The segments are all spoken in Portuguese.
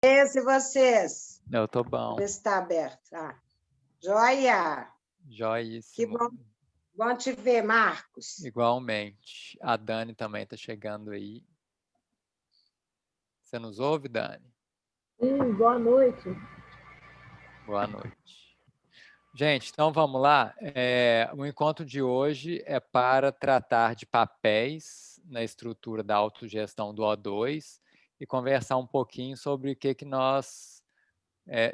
E vocês? Eu tô bom. Ver se está aberto. Joia! Que Joíssimo. bom te ver, Marcos. Igualmente. A Dani também está chegando aí. Você nos ouve, Dani? Sim, boa noite. Boa noite. Gente, então vamos lá. O encontro de hoje é para tratar de papéis na estrutura da autogestão do O2 e conversar um pouquinho sobre o que nós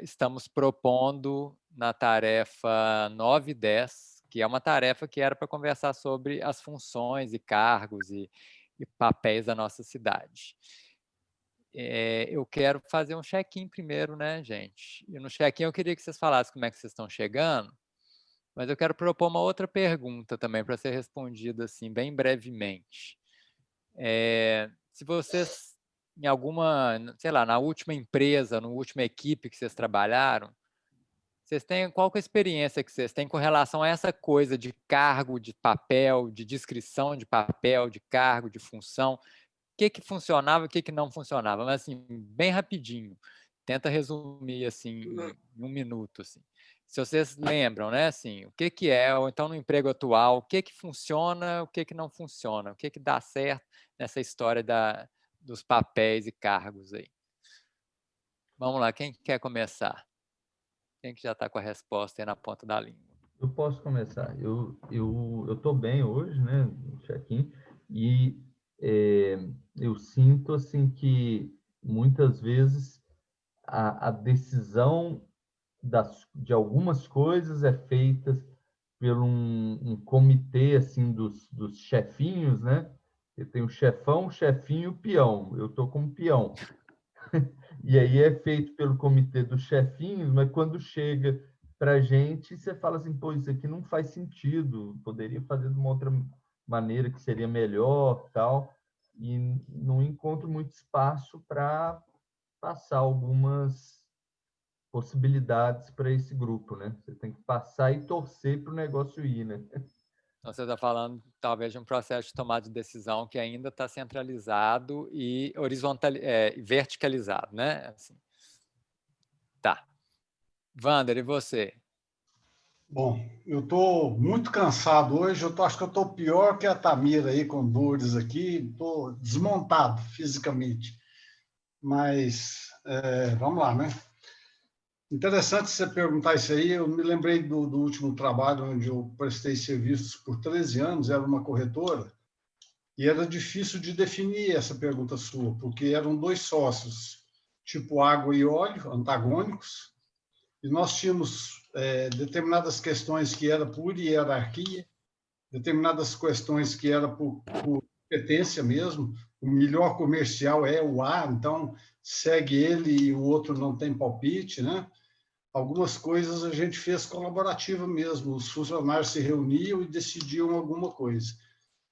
estamos propondo na tarefa 9 e 10, que é uma tarefa que era para conversar sobre as funções e cargos e papéis da nossa cidade. Eu quero fazer um check-in primeiro, né, gente? E no check-in eu queria que vocês falassem como é que vocês estão chegando, mas eu quero propor uma outra pergunta também para ser respondida assim, bem brevemente. Se vocês, em alguma, sei lá, na última empresa, na última equipe que vocês trabalharam, vocês têm, qual que é a experiência que vocês têm com relação a essa coisa de cargo, de papel, de descrição de papel, de cargo, de função? O que funcionava e o que não funcionava? Mas, assim, bem rapidinho. Tenta resumir, assim, em 1 minuto, assim. Se vocês lembram, né, assim, o que é, ou então no emprego atual, o que funciona, o que não funciona, o que dá certo nessa história dos papéis e cargos aí. Vamos lá, quem quer começar? Quem que já está com a resposta aí na ponta da língua? Eu posso começar. Eu tô bem hoje, né, no check-in, e eu sinto assim que muitas vezes a decisão de algumas coisas é feita por um comitê assim dos chefinhos, né? Eu tenho o chefão, o chefinho e o peão. Eu tô como peão. E aí é feito pelo comitê dos chefinhos, mas quando chega para a gente, você fala assim, pô, isso aqui não faz sentido, poderia fazer de uma outra maneira que seria melhor, tal, e não encontro muito espaço para passar algumas possibilidades para esse grupo, né? Você tem que passar e torcer para o negócio ir, né? Então, você está falando, talvez, de um processo de tomada de decisão que ainda está centralizado e verticalizado, né? Assim. Tá. Wander, e você? Bom, eu estou muito cansado hoje, acho que eu estou pior que a Tamira aí, com dores aqui, estou desmontado fisicamente. Mas, vamos lá, né? Interessante você perguntar isso aí, eu me lembrei do último trabalho onde eu prestei serviços por 13 anos, era uma corretora, e era difícil de definir essa pergunta sua, porque eram 2 sócios, tipo água e óleo, antagônicos, e nós tínhamos determinadas questões que era por hierarquia, determinadas questões que era por competência mesmo, o melhor comercial é o A, então segue ele e o outro não tem palpite, né? Algumas coisas a gente fez colaborativa mesmo, os funcionários se reuniam e decidiam alguma coisa.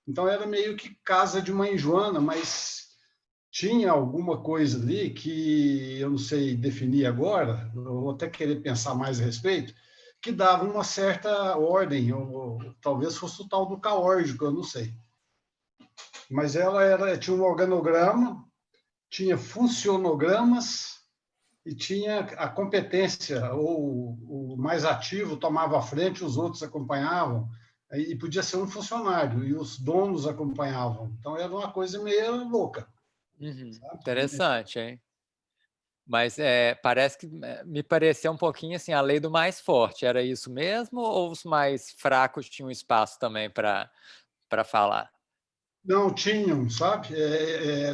Então era meio que casa de mãe Joana, mas tinha alguma coisa ali que eu não sei definir agora, eu vou até querer pensar mais a respeito, que dava uma certa ordem, ou talvez fosse o tal do caórdico, eu não sei. Mas ela tinha um organograma, tinha funcionogramas e tinha a competência, ou o mais ativo tomava a frente, os outros acompanhavam, e podia ser um funcionário, e os donos acompanhavam. Então era uma coisa meio louca. Interessante, hein? Mas parece que me pareceu um pouquinho assim a lei do mais forte. Era isso mesmo ou os mais fracos tinham espaço também para falar? Não tinham, sabe?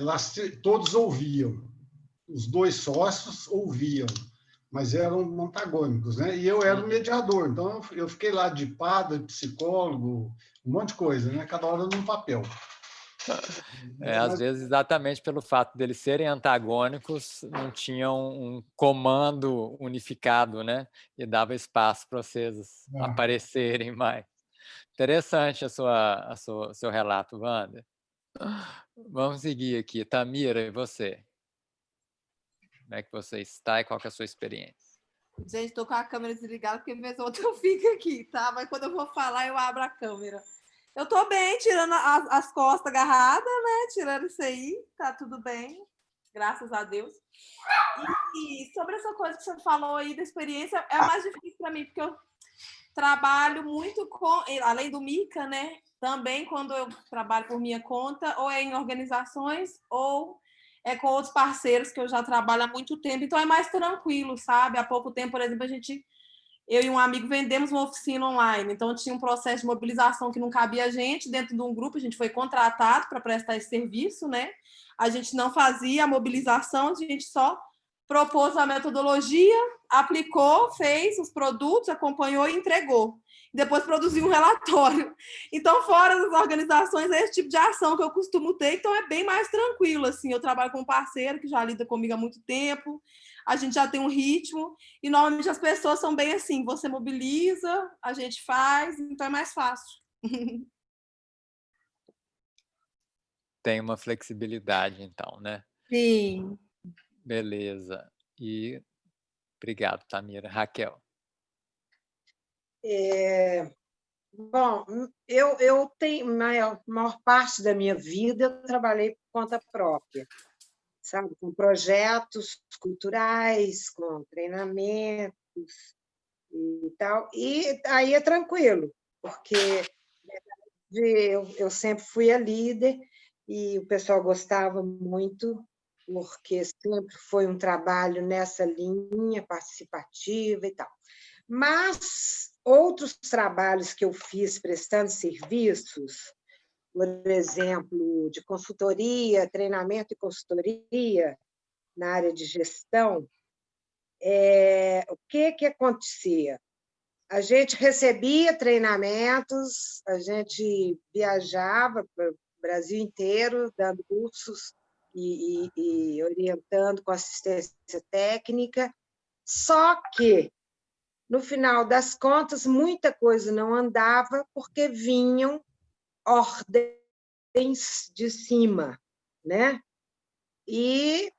Lá todos ouviam. Os 2 sócios ouviam, mas eram antagônicos, né? E eu era o mediador, então eu fiquei lá de padre, psicólogo, um monte de coisa, né? Cada hora num papel. Às vezes, exatamente pelo fato deles serem antagônicos, não tinham um comando unificado, né? E dava espaço para vocês aparecerem mais. Interessante seu relato, Wander. Vamos seguir aqui. Tamira, e você? Como é que você está e qual que é a sua experiência? Gente, estou com a câmera desligada, porque vez ou outra eu fico aqui, tá? Mas quando eu vou falar, eu abro a câmera. Eu tô bem, tirando as costas agarradas, né? Tirando isso aí, tá tudo bem, graças a Deus. E sobre essa coisa que você falou aí da experiência, é mais difícil para mim, porque eu trabalho muito com, além do Mica, né? Também quando eu trabalho por minha conta, ou é em organizações, ou é com outros parceiros que eu já trabalho há muito tempo. Então é mais tranquilo, sabe? Há pouco tempo, por exemplo, eu e um amigo vendemos uma oficina online. Então tinha um processo de mobilização que não cabia a gente dentro de um grupo, a gente foi contratado para prestar esse serviço, né? A gente não fazia a mobilização, a gente só propôs a metodologia, aplicou, fez os produtos, acompanhou e entregou. Depois produziu um relatório. Então, fora das organizações, é esse tipo de ação que eu costumo ter, então é bem mais tranquilo, assim. Eu trabalho com um parceiro que já lida comigo há muito tempo, a gente já tem um ritmo, e normalmente as pessoas são bem assim, você mobiliza, a gente faz, então é mais fácil. Tem uma flexibilidade, então, né? Sim. Beleza. E obrigado, Tamira. Raquel. Bom, eu tenho, maior parte da minha vida eu trabalhei por conta própria, sabe? Com projetos culturais, com treinamentos e tal. E aí é tranquilo, porque eu sempre fui a líder e o pessoal gostava muito, porque sempre foi um trabalho nessa linha participativa e tal. Mas outros trabalhos que eu fiz prestando serviços, por exemplo, de consultoria, treinamento e consultoria na área de gestão, o que acontecia? A gente recebia treinamentos, a gente viajava para o Brasil inteiro, dando cursos e orientando com assistência técnica, só que, no final das contas, muita coisa não andava porque vinham ordens de cima, né? E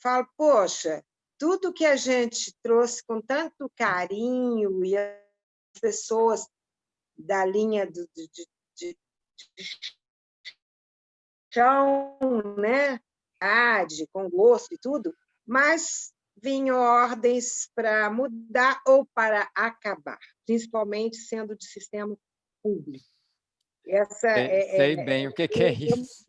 falo, poxa, tudo que a gente trouxe com tanto carinho e as pessoas da linha de chão, né? Com gosto e tudo, mas vinham ordens para mudar ou para acabar, principalmente sendo de sistema público. Sei bem o que é isso.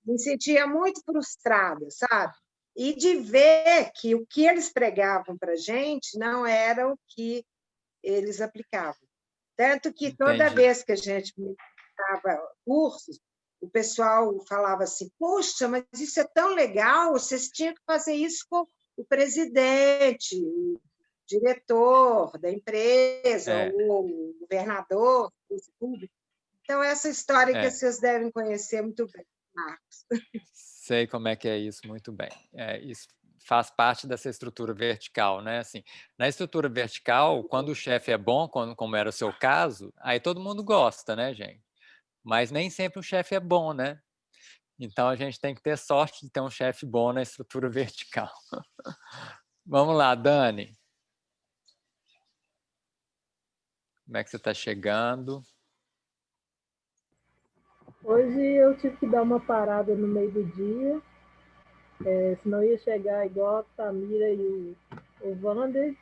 Me sentia muito frustrada, sabe? E de ver que o que eles pregavam para a gente não era o que eles aplicavam. Tanto que toda Entendi. vez que a gente ministrava cursos, o pessoal falava assim, poxa, mas isso é tão legal, vocês tinham que fazer isso com o presidente, o diretor da empresa, o governador, o público. Então, essa história que vocês devem conhecer muito bem, Marcos. Sei como é que é isso muito bem. Isso faz parte dessa estrutura vertical, né? Assim, na estrutura vertical, quando o chefe é bom, como era o seu caso, aí todo mundo gosta, né, gente? Mas nem sempre o chefe é bom, né? Então a gente tem que ter sorte de ter um chefe bom na estrutura vertical. Vamos lá, Dani. Como é que você está chegando? Hoje eu tive que dar uma parada no meio do dia, senão ia chegar igual a Tamira e o Wander.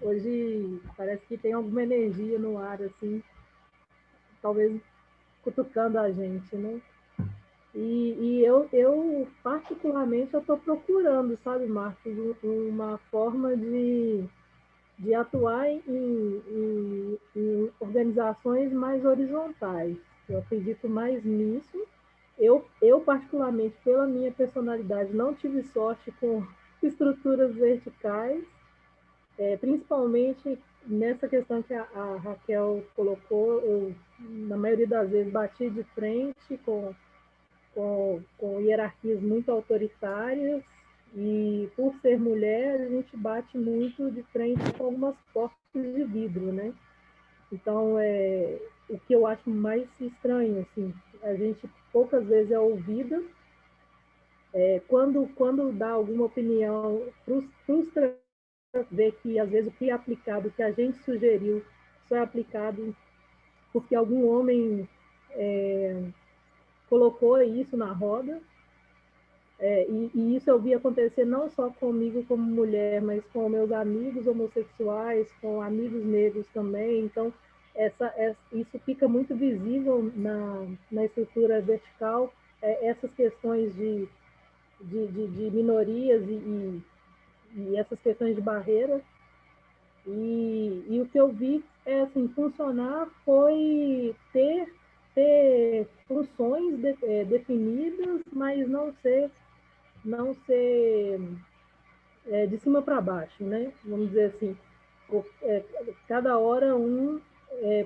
Hoje parece que tem alguma energia no ar, assim, talvez cutucando a gente, né? E eu particularmente, eu estou procurando, sabe, Marcos, uma forma de atuar em organizações mais horizontais. Eu acredito mais nisso. Eu, particularmente, pela minha personalidade, não tive sorte com estruturas verticais, principalmente nessa questão que a Raquel colocou. Eu, na maioria das vezes, bati de frente com hierarquias muito autoritárias, e por ser mulher, a gente bate muito de frente com algumas portas de vidro, né? Então, o que eu acho mais estranho, assim, a gente poucas vezes é ouvida, quando dá alguma opinião, frustra ver que, às vezes, o que é aplicado, o que a gente sugeriu, só é aplicado porque algum homem colocou isso na roda. E isso eu vi acontecer não só comigo como mulher, mas com meus amigos homossexuais, com amigos negros também. Então, isso fica muito visível na estrutura vertical, essas questões de minorias e essas questões de barreira. E o que eu vi assim, funcionar foi ter funções definidas, mas não ser de cima para baixo, né? Vamos dizer assim, cada hora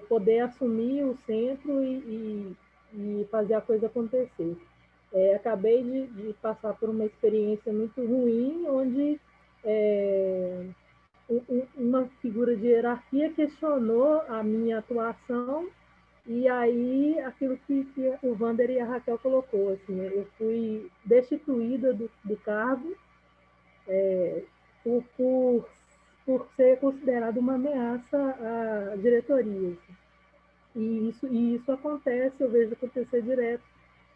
poder assumir o centro e fazer a coisa acontecer. Acabei de passar por uma experiência muito ruim, onde uma figura de hierarquia questionou a minha atuação, e aí aquilo que o Wander e a Raquel colocou, assim, eu fui destituída do cargo por ser considerada uma ameaça à diretoria. Assim. E isso acontece, eu vejo acontecer direto,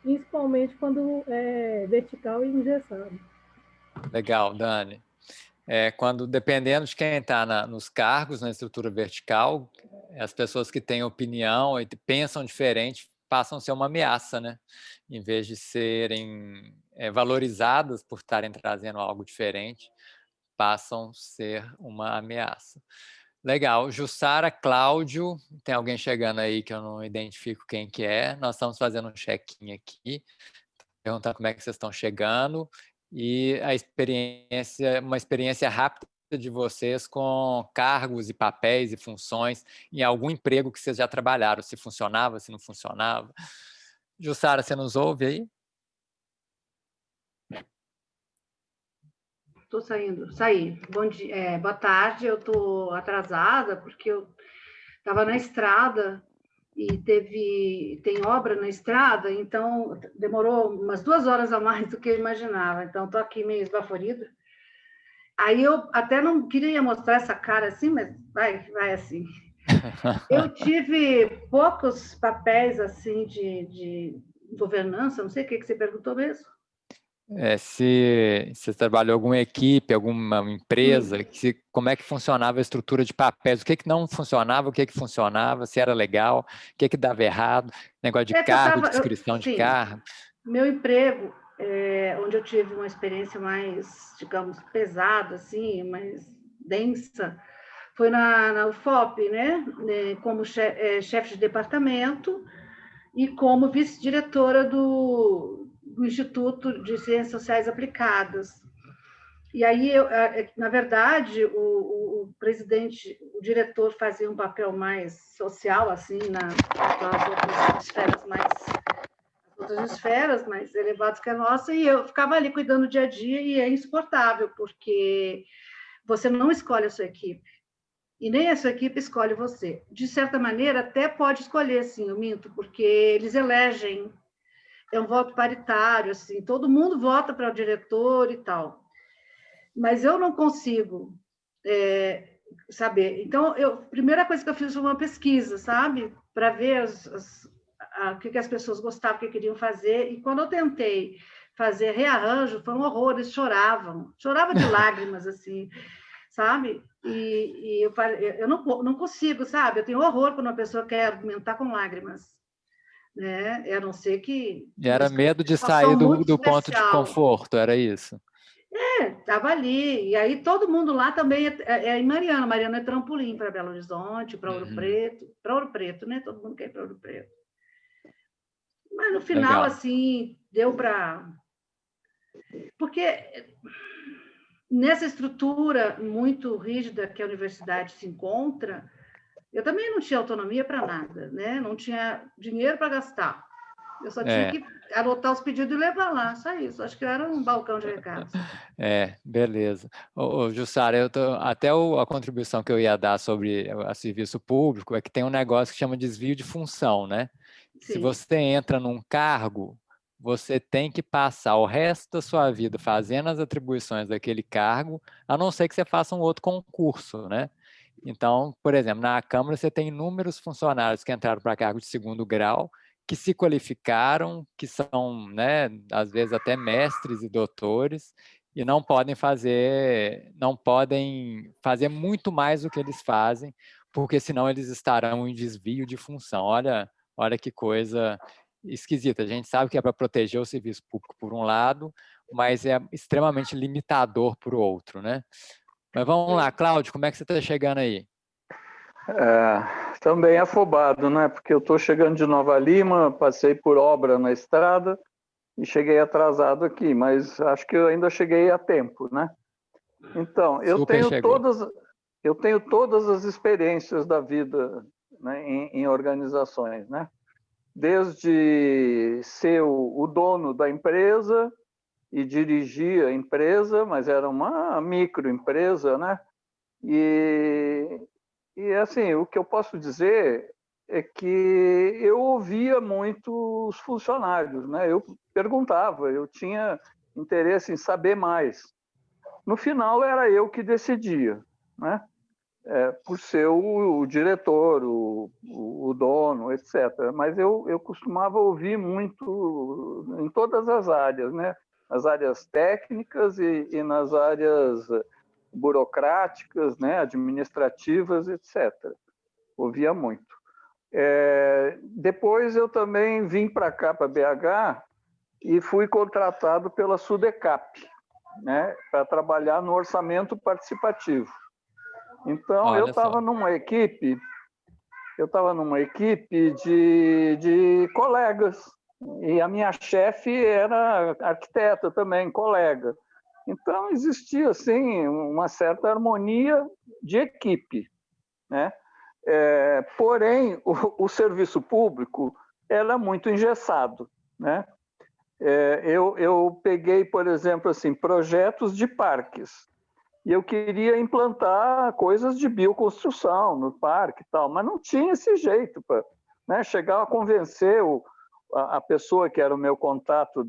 principalmente quando é vertical e engessado. Legal, Dani. Quando, dependendo de quem está nos cargos, na estrutura vertical, as pessoas que têm opinião e pensam diferente passam a ser uma ameaça, né? Em vez de serem valorizadas por estarem trazendo algo diferente, passam a ser uma ameaça. Legal. Jussara, Cláudio, tem alguém chegando aí que eu não identifico quem que é. Nós estamos fazendo um check-in aqui, perguntar como é que vocês estão chegando e uma experiência rápida de vocês com cargos e papéis e funções em algum emprego que vocês já trabalharam, se funcionava, se não funcionava. Jussara, você nos ouve aí? Estou saindo. Saí. Bom dia, boa tarde. Eu estou atrasada porque eu estava na estrada e tem obra na estrada, então demorou umas 2 horas a mais do que eu imaginava. Então estou aqui meio esbaforida. Aí eu até não queria mostrar essa cara assim, mas vai assim. Eu tive poucos papéis assim de governança. Não sei o que você perguntou mesmo. Se você trabalhou em alguma equipe, alguma empresa, como é que funcionava a estrutura de papéis, o que não funcionava, o que funcionava, se era legal, o que dava errado, negócio de cargo, descrição de cargo. Meu emprego, onde eu tive uma experiência mais, digamos, pesada, assim, mais densa, foi na UFOP, né? Como chefe de departamento e como vice-diretora do Instituto de Ciências Sociais Aplicadas. E aí, na verdade, o presidente, o diretor fazia um papel mais social, assim, nas outras esferas mais elevadas que a nossa, e eu ficava ali cuidando do dia a dia, e é insuportável, porque você não escolhe a sua equipe, e nem a sua equipe escolhe você. De certa maneira, até pode escolher, sim, eu minto, porque eles elegem, é um voto paritário, assim, todo mundo vota para o diretor e tal. Mas eu não consigo saber. Então, a primeira coisa que eu fiz foi uma pesquisa, sabe? Para ver o que as pessoas gostavam, o que queriam fazer. E quando eu tentei fazer rearranjo, foi um horror, eles choravam de lágrimas, assim, sabe? E eu não consigo, sabe? Eu tenho horror quando uma pessoa quer argumentar com lágrimas. Né? A não ser que... E era medo de sair do ponto de conforto, era isso? Estava ali. E aí todo mundo lá também é em Mariana. Mariana é trampolim para Belo Horizonte, para Ouro Preto. Para Ouro Preto, né? Todo mundo quer ir para Ouro Preto. Mas no final, legal. Assim, deu para... Porque nessa estrutura muito rígida que a universidade se encontra, eu também não tinha autonomia para nada, né? Não tinha dinheiro para gastar. Eu só tinha que anotar os pedidos e levar lá, só isso. Acho que eu era um balcão de recados. Beleza. Jussara, até a contribuição que eu ia dar sobre o serviço público é que tem um negócio que chama desvio de função, né? Sim. Se você entra num cargo, você tem que passar o resto da sua vida fazendo as atribuições daquele cargo, a não ser que você faça um outro concurso, né? Então, por exemplo, na Câmara você tem inúmeros funcionários que entraram para cargo de 2º grau que se qualificaram, que são, né, às vezes até mestres e doutores, e não podem fazer muito mais do que eles fazem, porque senão eles estarão em desvio de função. Olha que coisa esquisita. A gente sabe que é para proteger o serviço público por um lado, mas é extremamente limitador por outro, né? Mas vamos lá, Cláudio, como é que você está chegando aí? Também afobado, né? Porque eu estou chegando de Nova Lima, passei por obra na estrada e cheguei atrasado aqui, mas acho que eu ainda cheguei a tempo, né? Então, eu tenho todas as experiências da vida, né, em organizações, né? Desde ser o dono da empresa e dirigir a empresa, mas era uma microempresa, né? E assim, o que eu posso dizer é que eu ouvia muito os funcionários, né? Eu perguntava, eu tinha interesse em saber mais. No final, era eu que decidia, né? Por ser o diretor, o dono, etc. Mas eu costumava ouvir muito em todas as áreas, né? Nas áreas técnicas e nas áreas burocráticas, né? Administrativas, etc. Ouvia muito. Depois eu também vim para cá, para BH, e fui contratado pela Sudecap, né? Para trabalhar no orçamento participativo. Então, eu estava numa equipe de colegas, e a minha chefe era arquiteta também, colega. Então, existia, assim, uma certa harmonia de equipe, né? Porém, o serviço público era muito engessado, né? Eu peguei, por exemplo, assim, projetos de parques, e eu queria implantar coisas de bioconstrução no parque e tal, mas não tinha esse jeito para, né, chegar a convencer a pessoa que era o meu contato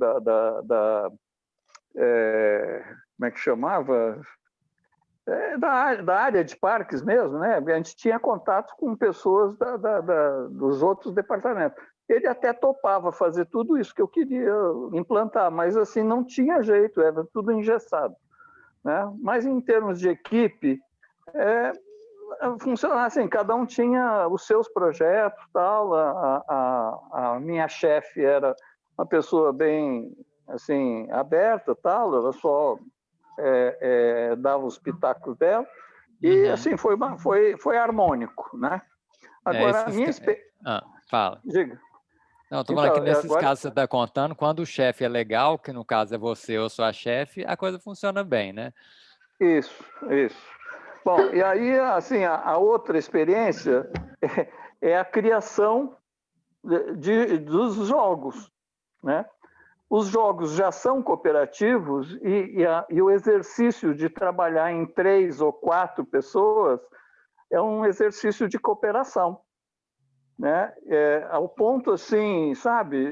como é que chamava? Da área de parques mesmo, né? A gente tinha contato com pessoas dos outros departamentos. Ele até topava fazer tudo isso que eu queria implantar, mas assim não tinha jeito, era tudo engessado, né? Mas em termos de equipe, funcionava assim, cada um tinha os seus projetos, tal. A minha chefe era uma pessoa bem assim aberta, tal. Ela só dava os pitacos dela e assim foi harmônico, né? Agora a minha fala. Diga. Não, estou falando que nesses casos que você está contando, quando o chefe é legal, que no caso é você ou sua chefe, a coisa funciona bem, né? Isso. Bom, e aí, assim, a outra experiência é a criação dos jogos, né? Os jogos já são cooperativos e o exercício de trabalhar em 3 ou 4 pessoas é um exercício de cooperação, né? Ao ponto assim, sabe?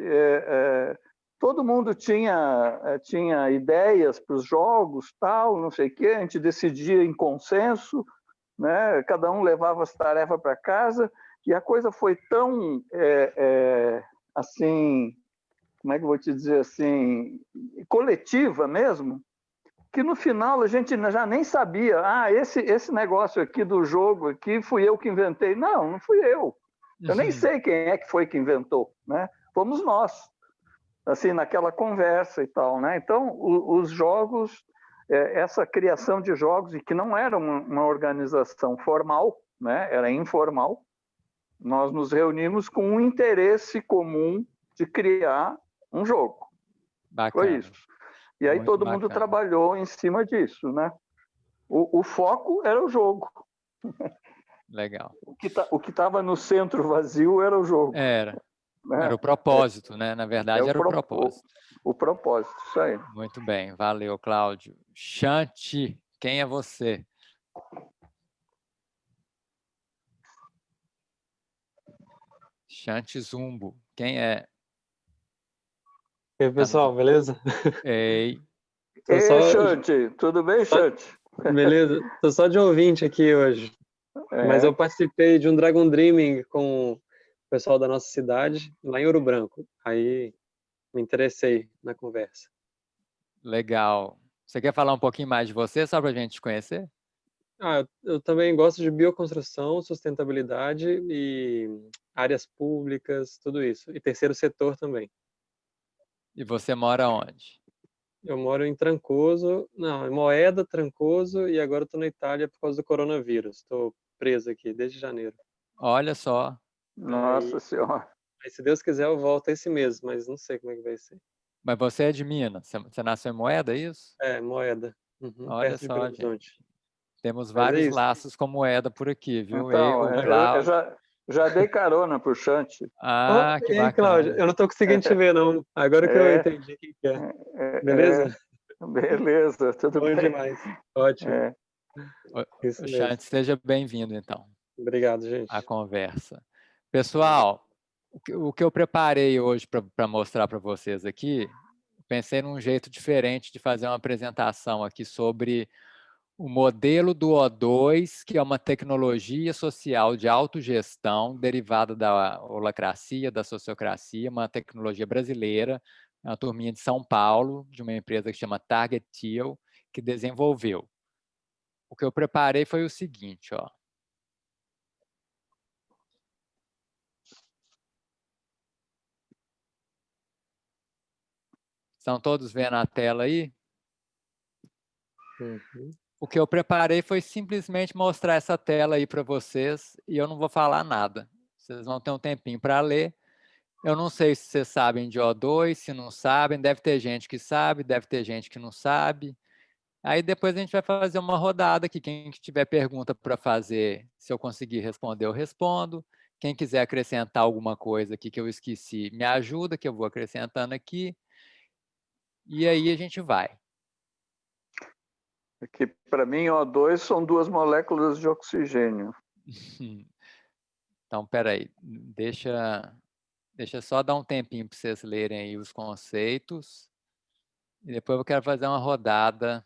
Todo mundo tinha ideias para os jogos, tal, não sei o quê. A gente decidia em consenso, né? Cada um levava as tarefas para casa e a coisa foi tão assim, como é que eu vou te dizer assim, coletiva mesmo, que no final a gente já nem sabia, esse negócio aqui do jogo aqui fui eu que inventei. Não fui eu. Eu nem sei quem é que foi que inventou, né? Fomos nós, assim, naquela conversa e tal, né? Então, os jogos, essa criação de jogos, e que não era uma organização formal, né? Era informal, nós nos reunimos com um interesse comum de criar um jogo. Bacana. Foi isso. E aí muito todo bacana. mundo trabalhou em cima disso, né? O foco era o jogo. Legal. O que estava no centro vazio era o jogo. Era o propósito, né? Na verdade, era o propósito. O propósito, isso aí. Muito bem, valeu, Cláudio. Shanti, quem é você? Shanti Zumbo, quem é? E aí, pessoal, beleza? Ei. Ei, Shanti, tudo bem, Shanti? Beleza, tô só de ouvinte aqui hoje. Mas eu participei de um Dragon Dreaming com pessoal da nossa cidade, lá em Ouro Branco. Aí me interessei na conversa. Legal. Você quer falar um pouquinho mais de você, só para a gente te conhecer? Eu também gosto de bioconstrução, sustentabilidade e áreas públicas, tudo isso. E terceiro setor também. E você mora onde? Eu moro em Trancoso, não, em Moeda, Trancoso, e agora estou na Itália por causa do coronavírus. Estou preso aqui desde janeiro. Olha só. Nossa Senhora. Aí, se Deus quiser, eu volto esse mês, mas não sei como é que vai ser. Mas você é de Minas? Você nasceu em Moeda, é isso? É, Moeda. Olha Perto de só, Belo gente. Horizonte. Temos Mas vários é isso. laços com Moeda por aqui, viu? Então, Eu, Cláudio. já dei carona pro Chante. Ah, que bacana. Cláudio, eu não estou conseguindo te ver, não. Agora que eu entendi quem que é. Beleza? Beleza, tudo Bom bem. demais. Ótimo. Isso mesmo. Xande, seja bem-vindo, então. Obrigado, gente. À conversa. Pessoal, o que eu preparei hoje para mostrar para vocês aqui, pensei num jeito diferente de fazer uma apresentação aqui sobre o modelo do O2, que é uma tecnologia social de autogestão derivada da holacracia, da sociocracia, uma tecnologia brasileira, uma turminha de São Paulo, de uma empresa que chama Target Teal, que desenvolveu. O que eu preparei foi o seguinte, ó. Estão todos vendo a tela aí? O que eu preparei foi simplesmente mostrar essa tela aí para vocês e eu não vou falar nada. Vocês vão ter um tempinho para ler. Eu não sei se vocês sabem de O2, se não sabem. Deve ter gente que sabe, deve ter gente que não sabe. Aí depois a gente vai fazer uma rodada aqui. Quem tiver pergunta para fazer, se eu conseguir responder, eu respondo. Quem quiser acrescentar alguma coisa aqui que eu esqueci, me ajuda, que eu vou acrescentando aqui. E aí a gente vai. Aqui, para mim, O2 são 2 moléculas de oxigênio. Então, peraí, deixa só dar um tempinho para vocês lerem aí os conceitos. E depois eu quero fazer uma rodada.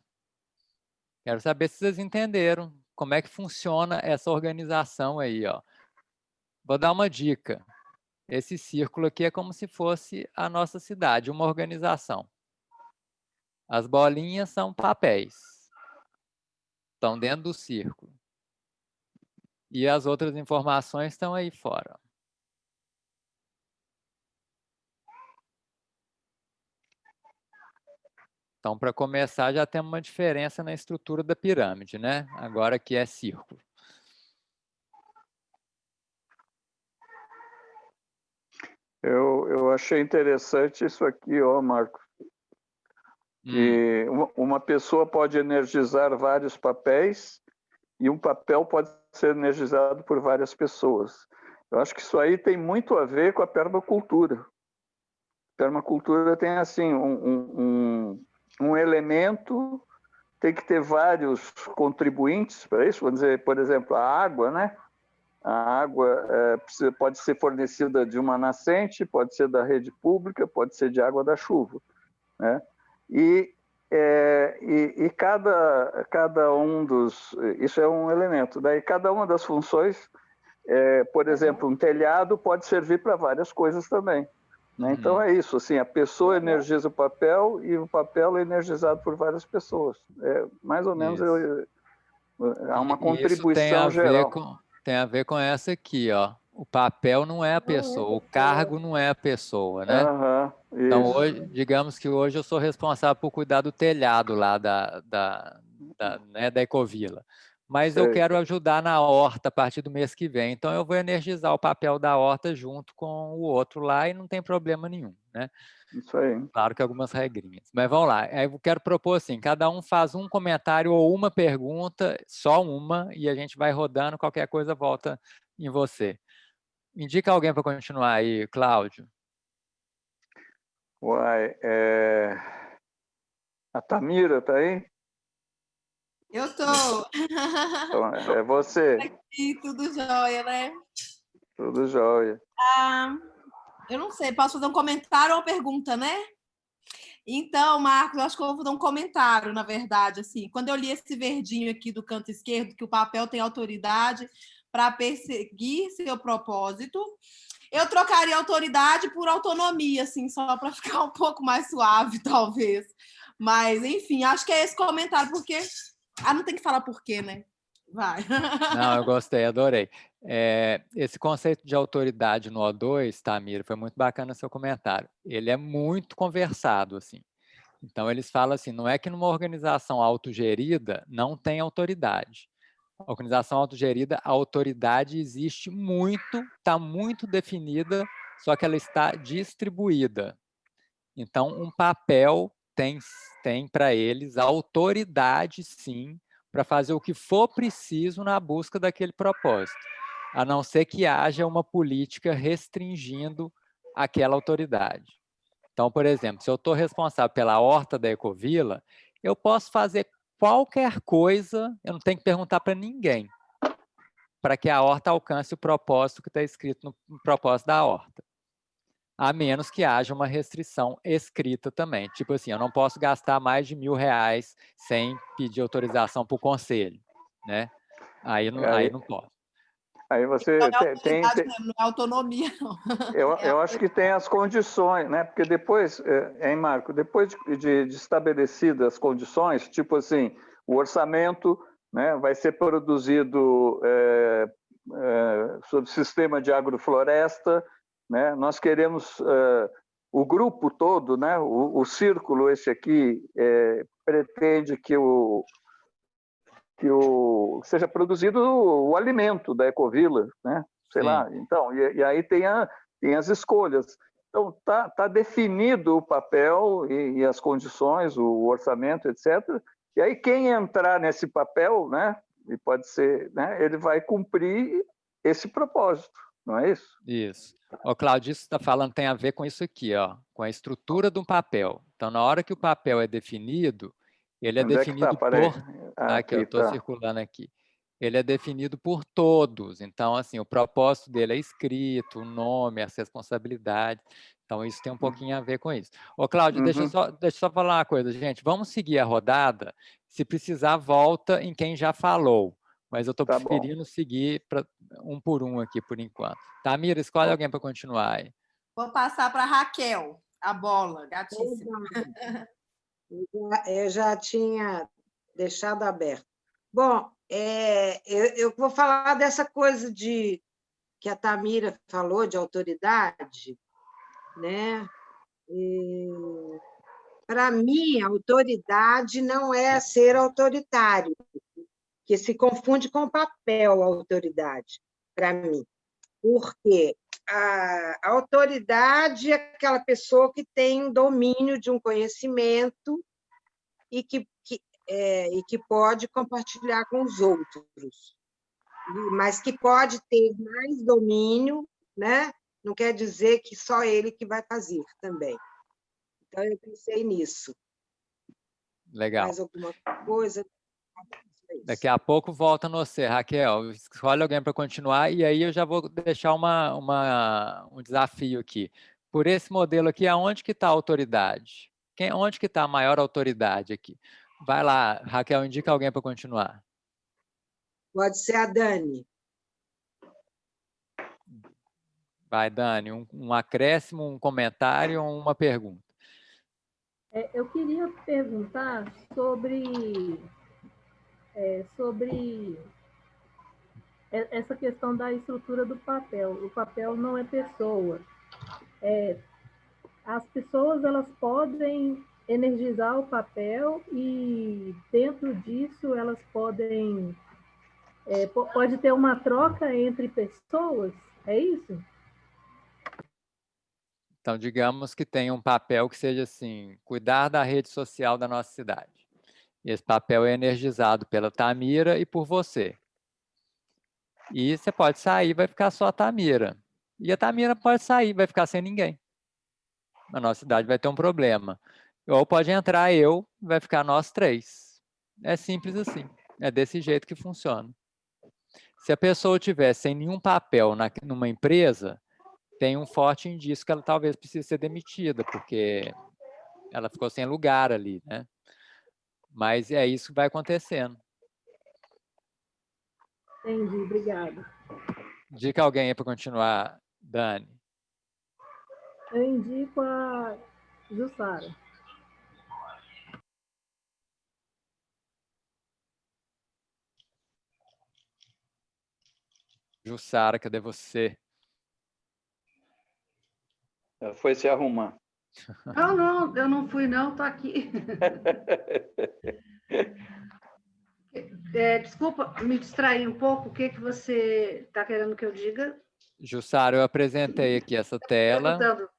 Quero saber se vocês entenderam como é que funciona essa organização aí, ó. Vou dar uma dica. Esse círculo aqui é como se fosse a nossa cidade, uma organização. As bolinhas são papéis. Estão dentro do círculo. E as outras informações estão aí fora. Então, para começar, já tem uma diferença na estrutura da pirâmide, né? Agora que é círculo. Eu achei interessante isso aqui, ó, Marco. Que uma pessoa pode energizar vários papéis e um papel pode ser energizado por várias pessoas. Eu acho que isso aí tem muito a ver com a permacultura. A permacultura tem, assim, um elemento, tem que ter vários contribuintes para isso. Vamos dizer, por exemplo, a água, né? A água pode ser fornecida de uma nascente, pode ser da rede pública, pode ser de água da chuva, né? E cada um dos... Isso é um elemento. Daí, cada uma das funções, por exemplo, um telhado pode servir para várias coisas também, né? Então, é isso. Assim, a pessoa energiza o papel e o papel é energizado por várias pessoas. Mais ou menos, há uma contribuição geral. Tem a ver com essa aqui, ó. O papel não é a pessoa, o cargo não é a pessoa, né? Então, hoje, digamos que hoje eu sou responsável por cuidar do telhado lá da Ecovila. Mas eu quero ajudar na horta a partir do mês que vem. Então, eu vou energizar o papel da horta junto com o outro lá e não tem problema nenhum, né? Isso aí. Claro que algumas regrinhas. Mas vamos lá. Eu quero propor assim, cada um faz um comentário ou uma pergunta, só uma, e a gente vai rodando, qualquer coisa volta em você. Indica alguém para continuar aí, Cláudio. Uai, a Tamira está aí? Eu tô. Então, é você. Aqui, tudo jóia, né? Tudo jóia. Eu não sei, posso fazer um comentário ou uma pergunta, né? Então, Marcos, eu acho que eu vou fazer um comentário, na verdade. Assim, quando eu li esse verdinho aqui do canto esquerdo, que o papel tem autoridade para perseguir seu propósito, Eu trocaria autoridade por autonomia, assim, só para ficar um pouco mais suave, talvez. Mas, enfim, acho que é esse comentário, porque... não tem que falar por quê, né? Vai. Não, eu gostei, adorei. Esse conceito de autoridade no O2, Tamira, foi muito bacana o seu comentário. Ele é muito conversado, assim. Então, eles falam assim, não é que numa organização autogerida não tem autoridade. A organização autogerida, a autoridade existe muito, está muito definida, só que ela está distribuída. Então, um papel tem para eles autoridade, sim, para fazer o que for preciso na busca daquele propósito, a não ser que haja uma política restringindo aquela autoridade. Então, por exemplo, se eu estou responsável pela horta da Ecovila, eu posso fazer qualquer coisa, eu não tenho que perguntar para ninguém, para que a horta alcance o propósito que está escrito no propósito da horta. A menos que haja uma restrição escrita também. Tipo assim, eu não posso gastar mais de R$1.000 sem pedir autorização para o conselho, né? Aí não posso. Aí você Então, é autoridade mesmo, não é autonomia, não. Eu acho que tem as condições, né? Porque depois, Marco, depois de estabelecidas as condições, tipo assim, o orçamento, né, vai ser produzido sob sistema de agrofloresta, né? Nós queremos o grupo todo, né? O círculo esse aqui pretende que seja produzido o alimento da Ecovila, né? Sei lá. Então, e aí tem as escolhas. Então, tá definido o papel e as condições, o orçamento, etc. E aí quem entrar nesse papel, né? E pode ser, né? Ele vai cumprir esse propósito, não é isso? Isso. O Claudio, isso está falando tem a ver com isso aqui, ó, com a estrutura do papel. Então, na hora que o papel é definido, ele é Onde é que definido tá? por... Aqui, eu Aqui estou tá. circulando aqui. Ele é definido por todos. Então, assim, o propósito dele é escrito, o nome, as responsabilidades. Então, isso tem um pouquinho a ver com isso. Ô, Cláudio, deixa eu só falar uma coisa, gente. Vamos seguir a rodada. Se precisar, volta em quem já falou. Mas eu estou preferindo seguir um por um aqui, por enquanto. Tamira, escolhe alguém para continuar aí. Vou passar para a Raquel, a bola, gatíssima. Eu já tinha deixado aberto. Bom, eu vou falar dessa coisa que a Tamira falou, de autoridade, né? Para mim, autoridade não é ser autoritário, que se confunde com papel, autoridade, para mim. Porque a autoridade é aquela pessoa que tem domínio de um conhecimento e que pode compartilhar com os outros, mas que pode ter mais domínio, né? Não quer dizer que só ele que vai fazer também. Então, eu pensei nisso. Legal. Mais alguma coisa? Daqui a pouco volta no você, Raquel. Escolhe alguém para continuar e aí eu já vou deixar um desafio aqui. Por esse modelo aqui, aonde que está a autoridade? Onde que está a maior autoridade aqui? Vai lá, Raquel, indica alguém para continuar. Pode ser a Dani. Vai, Dani, um acréscimo, um comentário ou uma pergunta? Eu queria perguntar sobre essa questão da estrutura do papel. O papel não é pessoa. As pessoas elas podem energizar o papel e dentro disso elas podem pode ter uma troca entre pessoas, é isso? Então, digamos que tem um papel que seja assim, cuidar da rede social da nossa cidade. E esse papel é energizado pela Tamira e por você. E você pode sair, vai ficar só a Tamira. E a Tamira pode sair, vai ficar sem ninguém. A nossa cidade vai ter um problema. Ou pode entrar eu, vai ficar nós três. É simples assim. É desse jeito que funciona. Se a pessoa tiver sem nenhum papel numa empresa, tem um forte indício que ela talvez precise ser demitida, porque ela ficou sem lugar ali, né? Mas é isso que vai acontecendo. Entendi, obrigada. Dica alguém aí para continuar, Dani. Eu indico a Jussara. Jussara, cadê você? Foi se arrumar. Não, eu não fui, não, estou aqui. Desculpa, me distrair um pouco. O que você está querendo que eu diga? Jussara, eu apresentei aqui essa tela Perguntando.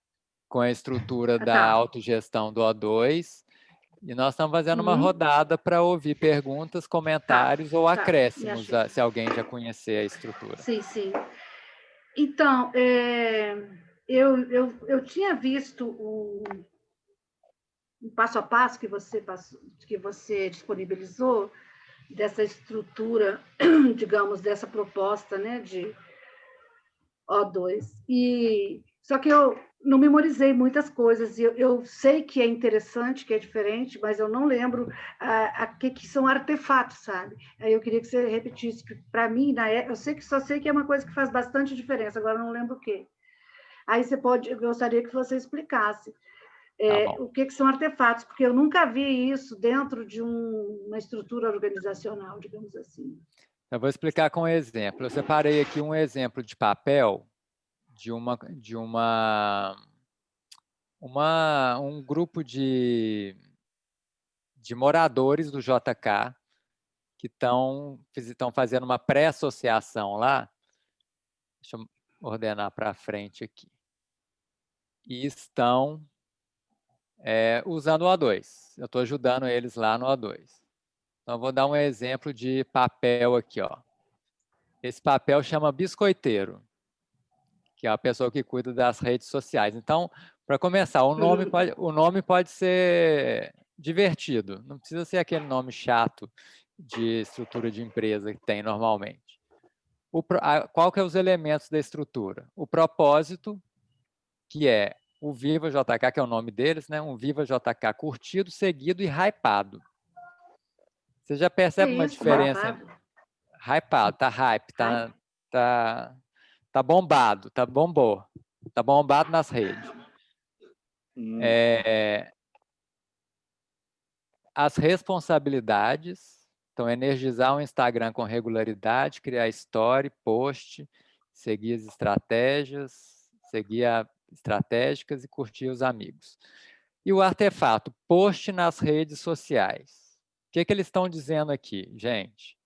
com a estrutura da Tá. autogestão do O2 e nós estamos fazendo uma Uhum. rodada para ouvir perguntas, comentários ou Me acréscimos, achei. se alguém já conhecer a estrutura. Sim, sim. Então, eu tinha visto o passo a passo que você disponibilizou dessa estrutura, digamos, dessa proposta, né, de O2. Só que eu não memorizei muitas coisas. Eu sei que é interessante, que é diferente, mas eu não lembro que são artefatos, sabe? Aí eu queria que você repetisse, que para mim, só sei que é uma coisa que faz bastante diferença, agora eu não lembro o quê. Aí eu gostaria que você explicasse o que são artefatos, porque eu nunca vi isso dentro de uma estrutura organizacional, digamos assim. Eu vou explicar com um exemplo. Eu separei aqui um exemplo de papel de um grupo de moradores do JK que estão fazendo uma pré-associação lá. Deixa eu ordenar para frente aqui. E estão usando o O2. Eu estou ajudando eles lá no O2. Então, eu vou dar um exemplo de papel aqui. Ó. Esse papel chama biscoiteiro, que é a pessoa que cuida das redes sociais. Então, para começar, o nome pode ser divertido. Não precisa ser aquele nome chato de estrutura de empresa que tem normalmente. Qual que é os elementos da estrutura? O propósito, que é o Viva JK, que é o nome deles, né? Um Viva JK curtido, seguido e hypado. Você já percebe uma diferença? Hypado, tá hype, tá bombado, bombou. Tá bombado nas redes. As responsabilidades, então energizar o Instagram com regularidade, criar story, post, seguir as estratégias, estratégicas e curtir os amigos. E o artefato, post nas redes sociais. O que eles estão dizendo aqui, gente?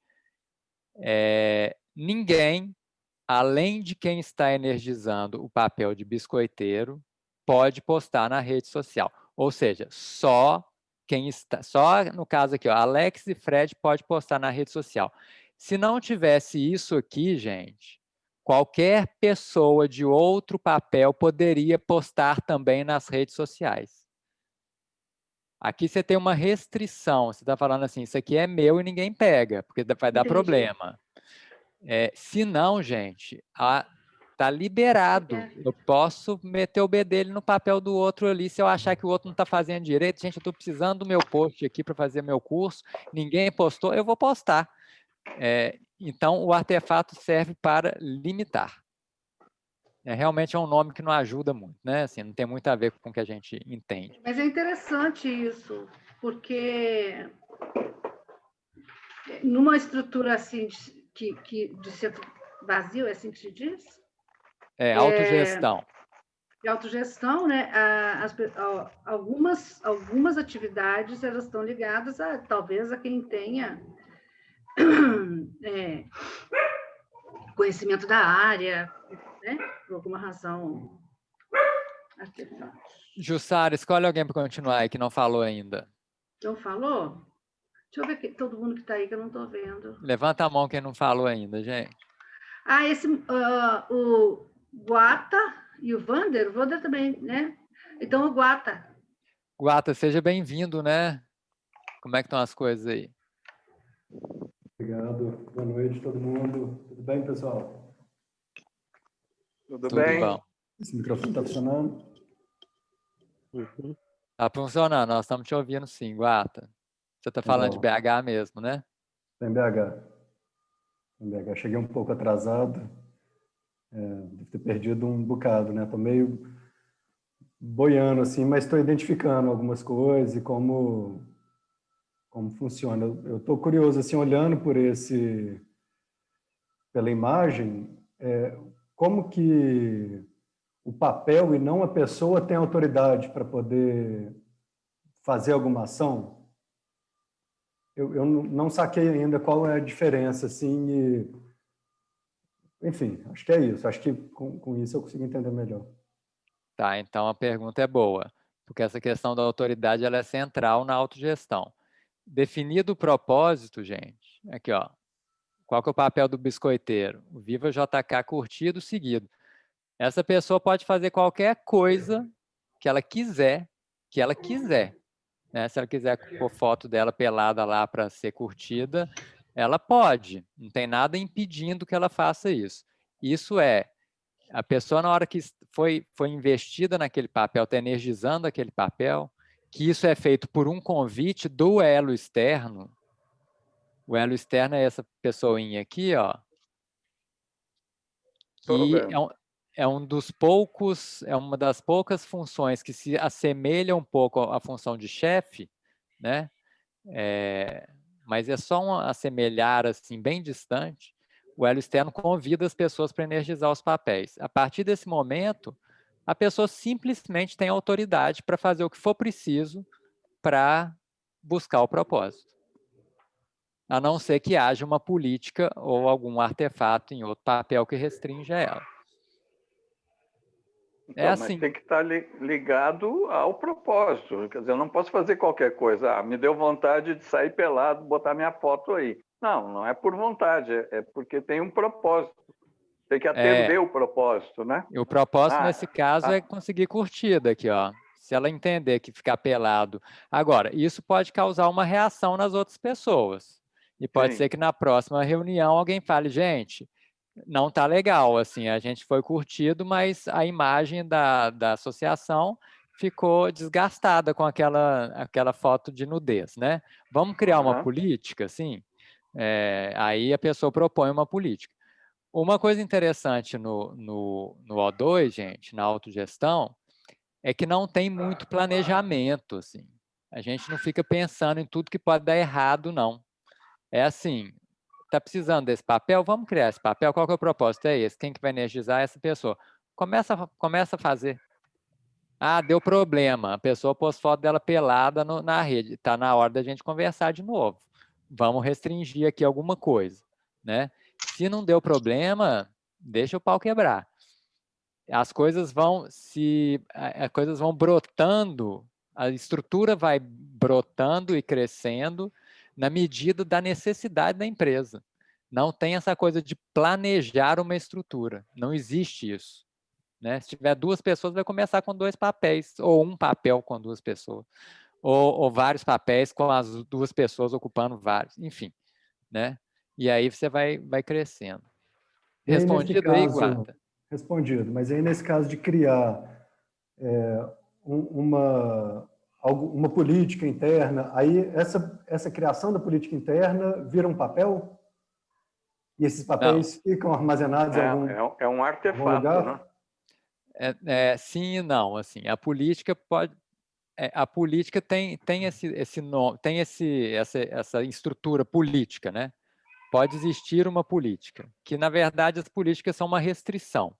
Ninguém, além de quem está energizando o papel de biscoiteiro, pode postar na rede social. Ou seja, só no caso aqui, ó, Alex e Fred pode postar na rede social. Se não tivesse isso aqui, gente, qualquer pessoa de outro papel poderia postar também nas redes sociais. Aqui você tem uma restrição, você está falando assim, isso aqui é meu e ninguém pega, porque vai dar problema. Se não, gente, está liberado. Eu posso meter o bedelho no papel do outro ali, se eu achar que o outro não está fazendo direito. Gente, eu estou precisando do meu post aqui para fazer meu curso, ninguém postou, eu vou postar. Então, o artefato serve para limitar. Realmente é um nome que não ajuda muito, né? Assim, não tem muito a ver com o que a gente entende. Mas é interessante isso, porque numa estrutura assim de centro vazio, é assim que se diz? Autogestão. De autogestão, né? Algumas atividades elas estão ligadas talvez a quem tenha conhecimento da área, né? Por alguma razão. Jussara, escolhe alguém para continuar aí que não falou ainda. Não falou? Deixa eu ver todo mundo que está aí que eu não estou vendo. Levanta a mão quem não falou ainda, gente. O Guata e o Vander também, né? Então, o Guata. Guata, seja bem-vindo, né? Como é que estão as coisas aí? Obrigado. Boa noite, todo mundo. Tudo bem, pessoal? Tudo bem. Bom. Esse microfone está funcionando? Está funcionando, nós estamos te ouvindo sim, Guata. Você está falando de BH mesmo, né? Em BH. Cheguei um pouco atrasado. Devo ter perdido um bocado, né? Estou meio boiando, assim, mas estou identificando algumas coisas e como funciona. Eu estou curioso, assim, olhando pela imagem, como que o papel e não a pessoa tem autoridade para poder fazer alguma ação. Eu não saquei ainda qual é a diferença, assim, enfim, acho que é isso. Acho que com isso eu consigo entender melhor. Tá, então a pergunta é boa, porque essa questão da autoridade ela é central na autogestão. Definido o propósito, gente, aqui ó, qual que é o papel do biscoiteiro? O Viva JK curtido seguido. Essa pessoa pode fazer qualquer coisa que ela quiser, né? Se ela quiser pôr foto dela pelada lá para ser curtida, ela pode, não tem nada impedindo que ela faça isso. Isso é, a pessoa na hora que foi investida naquele papel, está energizando aquele papel, que isso é feito por um convite do elo externo. O elo externo é essa pessoinha aqui, ó, que é um dos poucos, é uma das poucas funções que se assemelha um pouco à função de chefe, né? Mas é só um assemelhar assim bem distante. O elo externo convida as pessoas para energizar os papéis. A partir desse momento, a pessoa simplesmente tem autoridade para fazer o que for preciso para buscar o propósito. A não ser que haja uma política ou algum artefato em outro papel que restrinja ela. Então, assim. Mas tem que estar ligado ao propósito. Quer dizer, eu não posso fazer qualquer coisa. Ah, me deu vontade de sair pelado, botar minha foto aí. Não, não é por vontade, é porque tem um propósito. Tem que atender o propósito, né? E o propósito, nesse caso, é conseguir curtida aqui, ó. Se ela entender que ficar pelado... Agora, isso pode causar uma reação nas outras pessoas. E pode ser que na próxima reunião alguém fale, gente, não tá legal, assim, a gente foi curtido, mas a imagem da associação ficou desgastada com aquela foto de nudez, né? Vamos criar uma política, assim? Aí a pessoa propõe uma política. Uma coisa interessante no O2, gente, na autogestão, é que não tem muito planejamento, assim. A gente não fica pensando em tudo que pode dar errado, não. É assim, está precisando desse papel? Vamos criar esse papel. Qual que é o propósito? É esse. Quem que vai energizar? Essa pessoa. Começa a fazer. Ah, deu problema. A pessoa pôs foto dela pelada na rede. Está na hora da gente conversar de novo. Vamos restringir aqui alguma coisa, né? Se não deu problema, deixa o pau quebrar. As coisas vão brotando, a estrutura vai brotando e crescendo na medida da necessidade da empresa. Não tem essa coisa de planejar uma estrutura. Não existe isso. Né? Se tiver 2 pessoas, vai começar com 2 papéis, ou um papel com 2 pessoas, ou vários papéis com as 2 pessoas ocupando vários, enfim. Né? E aí você vai crescendo. Respondido aí, Guarda? Respondido, mas aí nesse caso de criar uma política interna, aí essa criação da política interna vira um papel? E esses papéis ficam armazenados em algum lugar? É um artefato, né? Sim e não. Assim, a política pode... a política tem essa estrutura política, né? Pode existir uma política, que na verdade as políticas são uma restrição.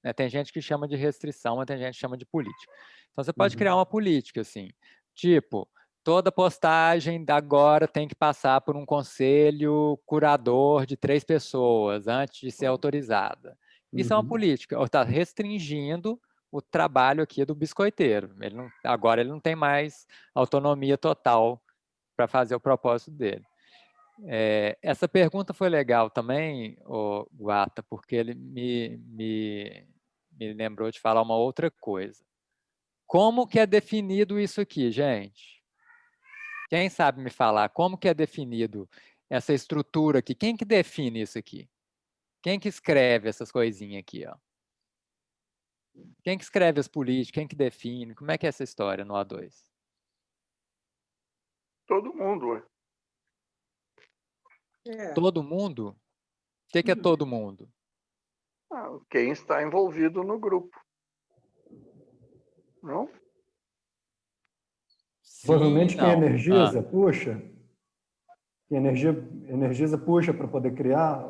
Né? Tem gente que chama de restrição, mas tem gente que chama de política. Então você pode criar uma política, assim, tipo, toda postagem agora tem que passar por um conselho curador de 3 pessoas antes de ser autorizada. Isso é uma política, ou está restringindo o trabalho aqui do biscoiteiro. Agora ele não tem mais autonomia total para fazer o propósito dele. Essa pergunta foi legal também, Guata, porque ele me lembrou de falar uma outra coisa. Como que é definido isso aqui, gente? Quem sabe me falar como que é definido essa estrutura aqui? Quem que define isso aqui? Quem que escreve essas coisinhas aqui, ó? Quem que escreve as políticas? Quem que define? Como é que é essa história no A2? Todo mundo. Todo mundo? O que é todo mundo? Quem está envolvido no grupo. Não? Provavelmente quem não. energiza, puxa. Quem energiza, puxa para poder criar.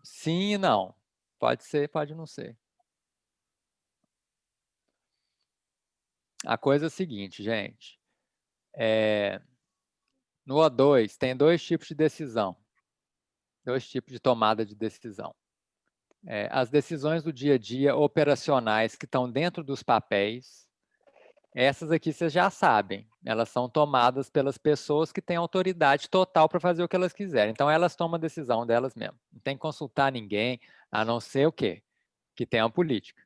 Sim e não. Pode ser, pode não ser. A coisa é a seguinte, gente. No O2 tem dois tipos de decisão. Dois tipos de tomada de decisão. As decisões do dia a dia operacionais que estão dentro dos papéis, essas aqui vocês já sabem, elas são tomadas pelas pessoas que têm autoridade total para fazer o que elas quiserem. Então, elas tomam a decisão delas mesmas. Não tem que consultar ninguém, a não ser o quê? Que tenha uma política.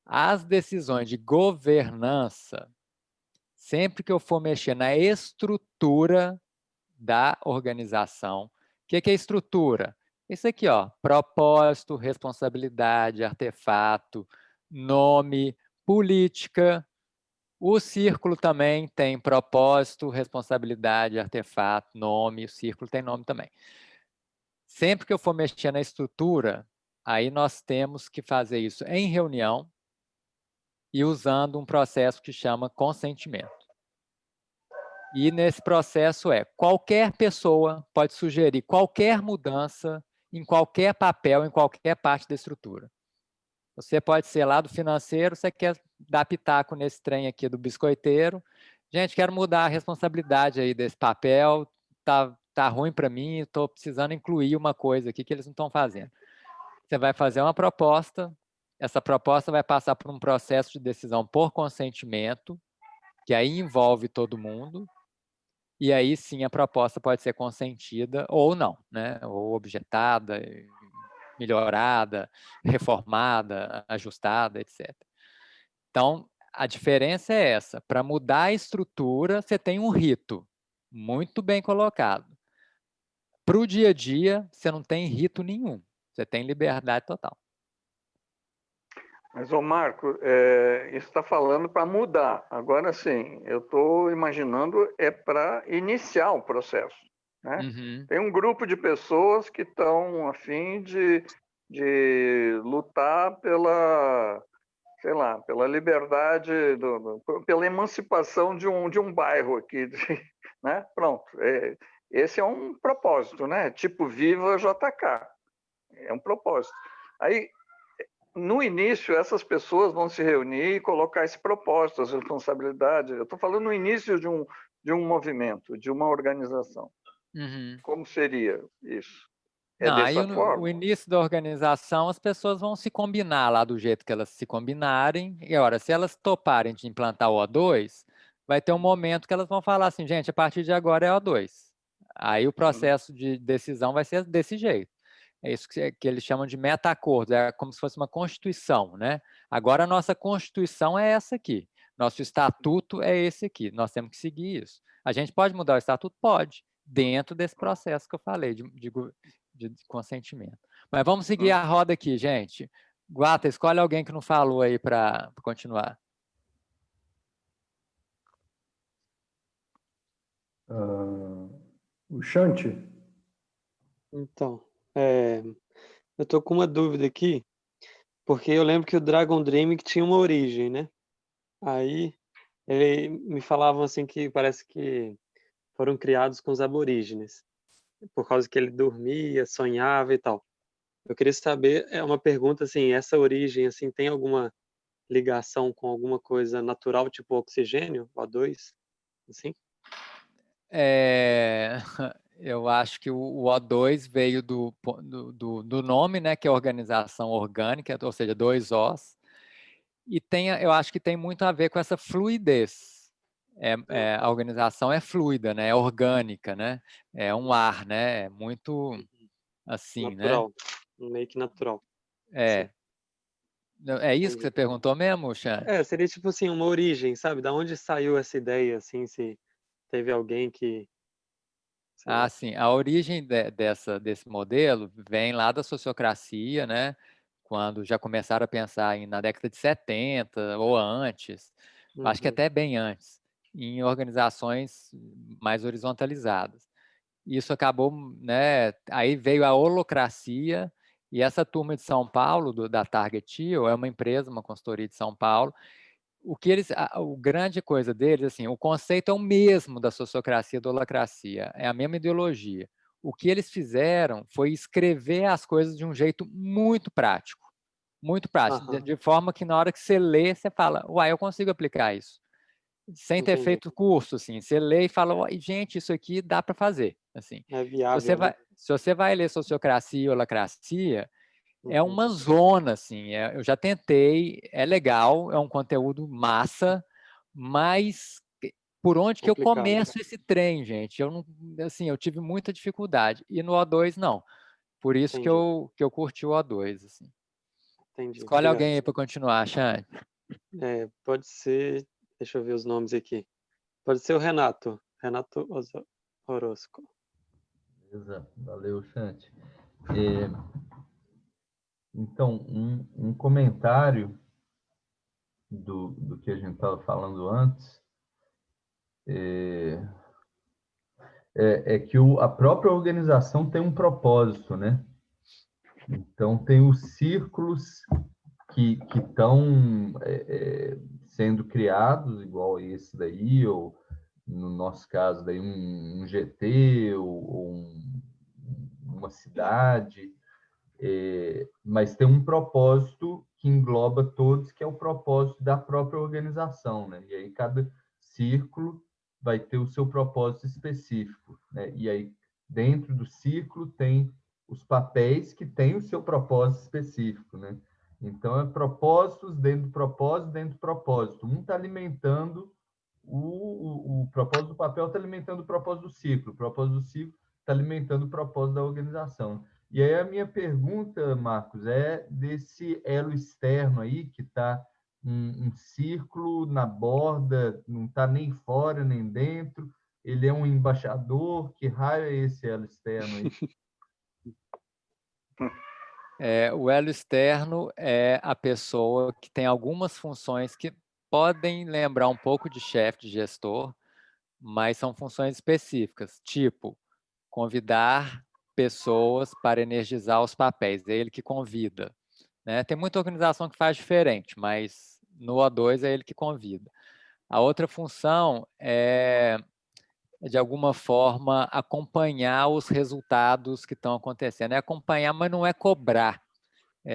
As decisões de governança, sempre que eu for mexer na estrutura da organização, o que é estrutura? Isso aqui, ó, propósito, responsabilidade, artefato, nome, política. O círculo também tem propósito, responsabilidade, artefato, nome. O círculo tem nome também. Sempre que eu for mexer na estrutura, aí nós temos que fazer isso em reunião e usando um processo que chama consentimento. E nesse processo qualquer pessoa pode sugerir qualquer mudança em qualquer papel, em qualquer parte da estrutura. Você pode ser lá do financeiro, você quer dar pitaco nesse trem aqui do biscoiteiro. Gente, quero mudar a responsabilidade aí desse papel, tá ruim para mim, estou precisando incluir uma coisa aqui que eles não estão fazendo. Você vai fazer uma proposta, essa proposta vai passar por um processo de decisão por consentimento, que aí envolve todo mundo, e aí sim a proposta pode ser consentida ou não, né? Ou objetada, melhorada, reformada, ajustada, etc. Então, a diferença é essa. Para mudar a estrutura, você tem um rito muito bem colocado. Para o dia a dia, você não tem rito nenhum. Você tem liberdade total. Mas, ô Marco, isso está falando para mudar. Agora, sim, eu estou imaginando para iniciar o processo. Né? Uhum. Tem um grupo de pessoas que estão a fim de lutar pela, sei lá, pela liberdade, pela emancipação de um bairro aqui. Né? Pronto. Esse é um propósito, né? Tipo Viva JK. É um propósito. Aí, no início, essas pessoas vão se reunir e colocar esse propósito, as responsabilidades. Eu estou falando no início de um movimento, de uma organização. Uhum. Como seria isso? Não, dessa aí forma? o início da organização, as pessoas vão se combinar lá do jeito que elas se combinarem. E, ora, se elas toparem de implantar o O2, vai ter um momento que elas vão falar assim, gente, a partir de agora é O2. Aí o processo de decisão vai ser desse jeito. É isso que eles chamam de meta-acordo, é como se fosse uma constituição, né? Agora a nossa constituição é essa aqui, nosso estatuto é esse aqui, nós temos que seguir isso. A gente pode mudar o estatuto? Pode, dentro desse processo que eu falei de consentimento. Mas vamos seguir a roda aqui, gente. Guata, escolhe alguém que não falou aí para continuar. O Shanti? Então, eu tô com uma dúvida aqui, porque eu lembro que o Dragon Dream tinha uma origem, né? Aí ele me falavam assim que parece que foram criados com os aborígenes, por causa que ele dormia, sonhava e tal. Eu queria saber, é uma pergunta assim, essa origem assim tem alguma ligação com alguma coisa natural, tipo oxigênio, O2, assim? Eu acho que o O2 veio do nome, né, que é organização orgânica, ou seja, 2 Os, e eu acho que tem muito a ver com essa fluidez. A organização é fluida, né, é orgânica, né, é um ar, né, é muito assim, natural, meio que natural. né? É isso que você perguntou mesmo, Xan? Seria tipo assim, uma origem, sabe? Da onde saiu essa ideia, assim, se teve alguém que... Sim. A origem desse modelo vem lá da sociocracia, né? Quando já começaram a pensar na década de 70 ou antes, acho que até bem antes, em organizações mais horizontalizadas. Isso acabou, né? Aí veio a holocracia, e essa turma de São Paulo, da Target Hill, é uma empresa, uma consultoria de São Paulo, o grande coisa deles, assim, o conceito é o mesmo da sociocracia e da holacracia, é a mesma ideologia. O que eles fizeram foi escrever as coisas de um jeito muito prático, de forma que na hora que você lê, você fala, uai, eu consigo aplicar isso. Sem ter feito curso, assim, você lê e fala, uai, gente, isso aqui dá para fazer. Assim, É viável, né? se você vai ler sociocracia e holacracia, é uma zona, assim, eu já tentei, é legal, é um conteúdo massa, mas por onde que eu começo esse trem, gente? Eu não, assim, eu tive muita dificuldade. E no O2, não. Por isso que eu curti o O2, assim. Entendi. Escolhe Obrigado. alguém aí para continuar, Xande. Pode ser, deixa eu ver os nomes aqui. Pode ser o Renato Orozco. Beleza, valeu, Xande. Então, um comentário do que a gente estava falando antes é que a própria organização tem um propósito, né? Então, tem os círculos que estão sendo criados, igual esse daí, ou no nosso caso, daí um GT, ou uma cidade, mas tem um propósito que engloba todos, que é o propósito da própria organização, né? E aí cada círculo vai ter o seu propósito específico, né? E aí dentro do círculo tem os papéis que têm o seu propósito específico, né? Então é propósitos dentro do propósito, dentro do propósito. Um está alimentando o propósito do papel, está alimentando o propósito do ciclo. O propósito do ciclo está alimentando o propósito da organização. E aí a minha pergunta, Marcos, é desse elo externo aí, que está um círculo na borda, não está nem fora nem dentro, ele é um embaixador, que raio é esse elo externo aí? O elo externo é a pessoa que tem algumas funções que podem lembrar um pouco de chefe, de gestor, mas são funções específicas, tipo convidar pessoas para energizar os papéis, é ele que convida, né? Tem muita organização que faz diferente, mas no O2 é ele que convida. A outra função é, de alguma forma, acompanhar os resultados que estão acontecendo. É acompanhar, mas não é cobrar,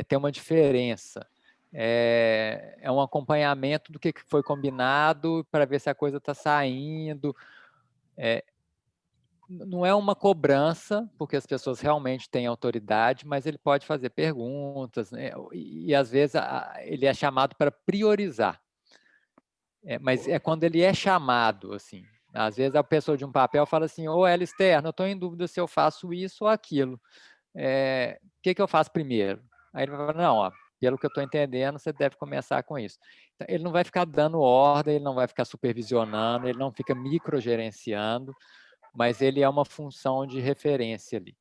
tem uma diferença. É um acompanhamento do que foi combinado para ver se a coisa está saindo. Não é uma cobrança, porque as pessoas realmente têm autoridade, mas ele pode fazer perguntas, né? E às vezes ele é chamado para priorizar. Mas é quando ele é chamado, assim. Às vezes a pessoa de um papel fala assim, ô ela externa, eu estou em dúvida se eu faço isso ou aquilo. O que eu faço primeiro? Aí ele vai falar, não, ó, pelo que eu estou entendendo, você deve começar com isso. Então, ele não vai ficar dando ordem, ele não vai ficar supervisionando, ele não fica microgerenciando, mas ele é uma função de referência ali.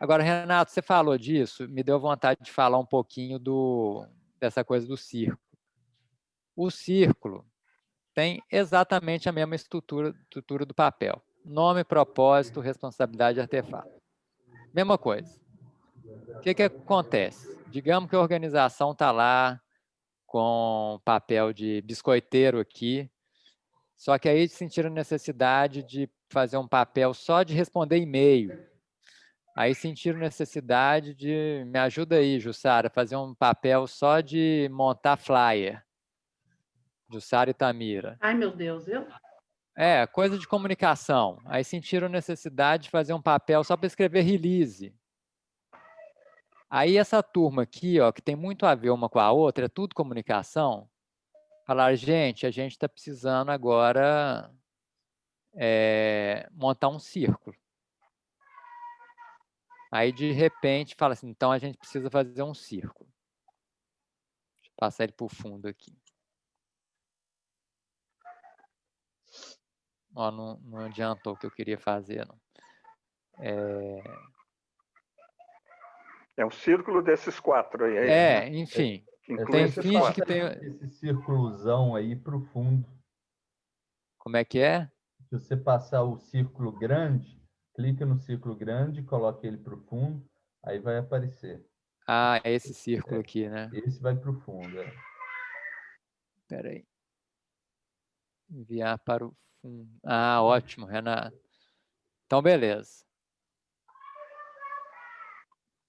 Agora, Renato, você falou disso, me deu vontade de falar um pouquinho dessa coisa do círculo. O círculo tem exatamente a mesma estrutura do papel. Nome, propósito, responsabilidade, artefato. Mesma coisa. O que acontece? Digamos que a organização está lá com papel de biscoiteiro aqui, só que aí sentiram necessidade de fazer um papel só de responder e-mail. Aí sentiram necessidade de, me ajuda aí, Jussara, fazer um papel só de montar flyer. Jussara e Tamira. Ai, meu Deus, Coisa de comunicação. Aí sentiram necessidade de fazer um papel só para escrever release. Aí essa turma aqui, ó, que tem muito a ver uma com a outra, é tudo comunicação, falaram, gente, a gente está precisando agora montar um círculo. Aí, de repente, fala assim, então a gente precisa fazer um círculo. Deixa eu passar ele para o fundo aqui. Ó, não adiantou o que eu queria fazer, não. É um círculo desses quatro aí. Enfim. Tem finge que tem esse círculozão aí para o fundo. Como é que é? Se você passar o círculo grande, clica no círculo grande, coloca ele para o fundo, aí vai aparecer. Ah, é esse círculo aqui, né? Esse vai para o fundo, Espera aí. Enviar para o fundo. Ah, ótimo, Renato. Então, beleza.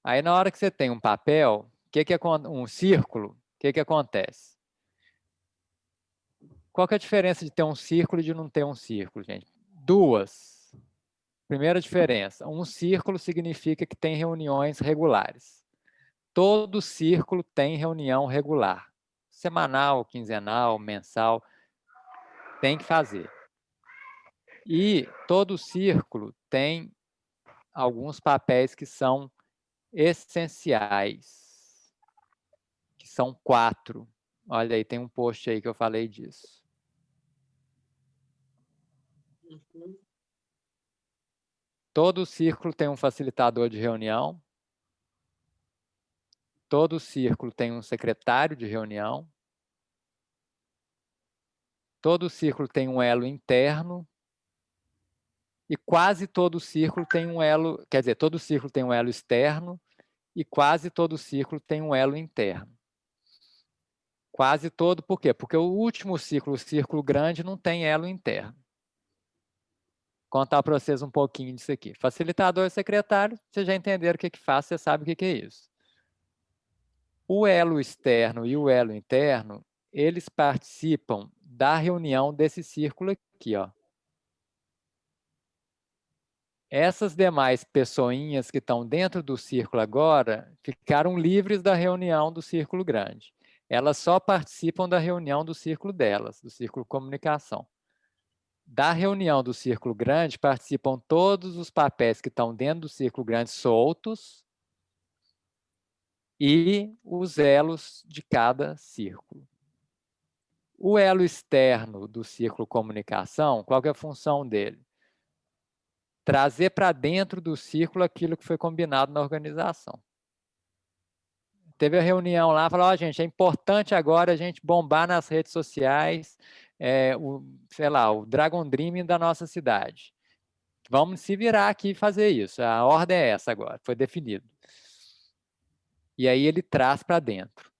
Aí, na hora que você tem um papel, um círculo, o que acontece? Qual que é a diferença de ter um círculo e de não ter um círculo, gente? Duas. Primeira diferença, um círculo significa que tem reuniões regulares. Todo círculo tem reunião regular. Semanal, quinzenal, mensal, tem que fazer. E todo círculo tem alguns papéis que são essenciais, que são 4. Olha aí, tem um post aí que eu falei disso. Todo círculo tem um facilitador de reunião. Todo círculo tem um secretário de reunião. Todo círculo tem um elo interno. E quase todo círculo tem um elo, quer dizer, todo círculo tem um elo externo e quase todo círculo tem um elo interno. Quase todo, por quê? Porque o último círculo, o círculo grande, não tem elo interno. Vou contar para vocês um pouquinho disso aqui. Facilitador e secretário, vocês já entenderam o que faz, você sabe o que é isso. O elo externo e o elo interno, eles participam da reunião desse círculo aqui, ó. Essas demais pessoinhas que estão dentro do círculo agora ficaram livres da reunião do círculo grande. Elas só participam da reunião do círculo delas, do círculo comunicação. Da reunião do círculo grande participam todos os papéis que estão dentro do círculo grande soltos e os elos de cada círculo. O elo externo do círculo comunicação, qual que é a função dele? Trazer para dentro do círculo aquilo que foi combinado na organização. Teve a reunião lá, falou, gente, é importante agora a gente bombar nas redes sociais o Dragon Dream da nossa cidade. Vamos se virar aqui e fazer isso. A ordem é essa agora, foi definido. E aí ele traz para dentro.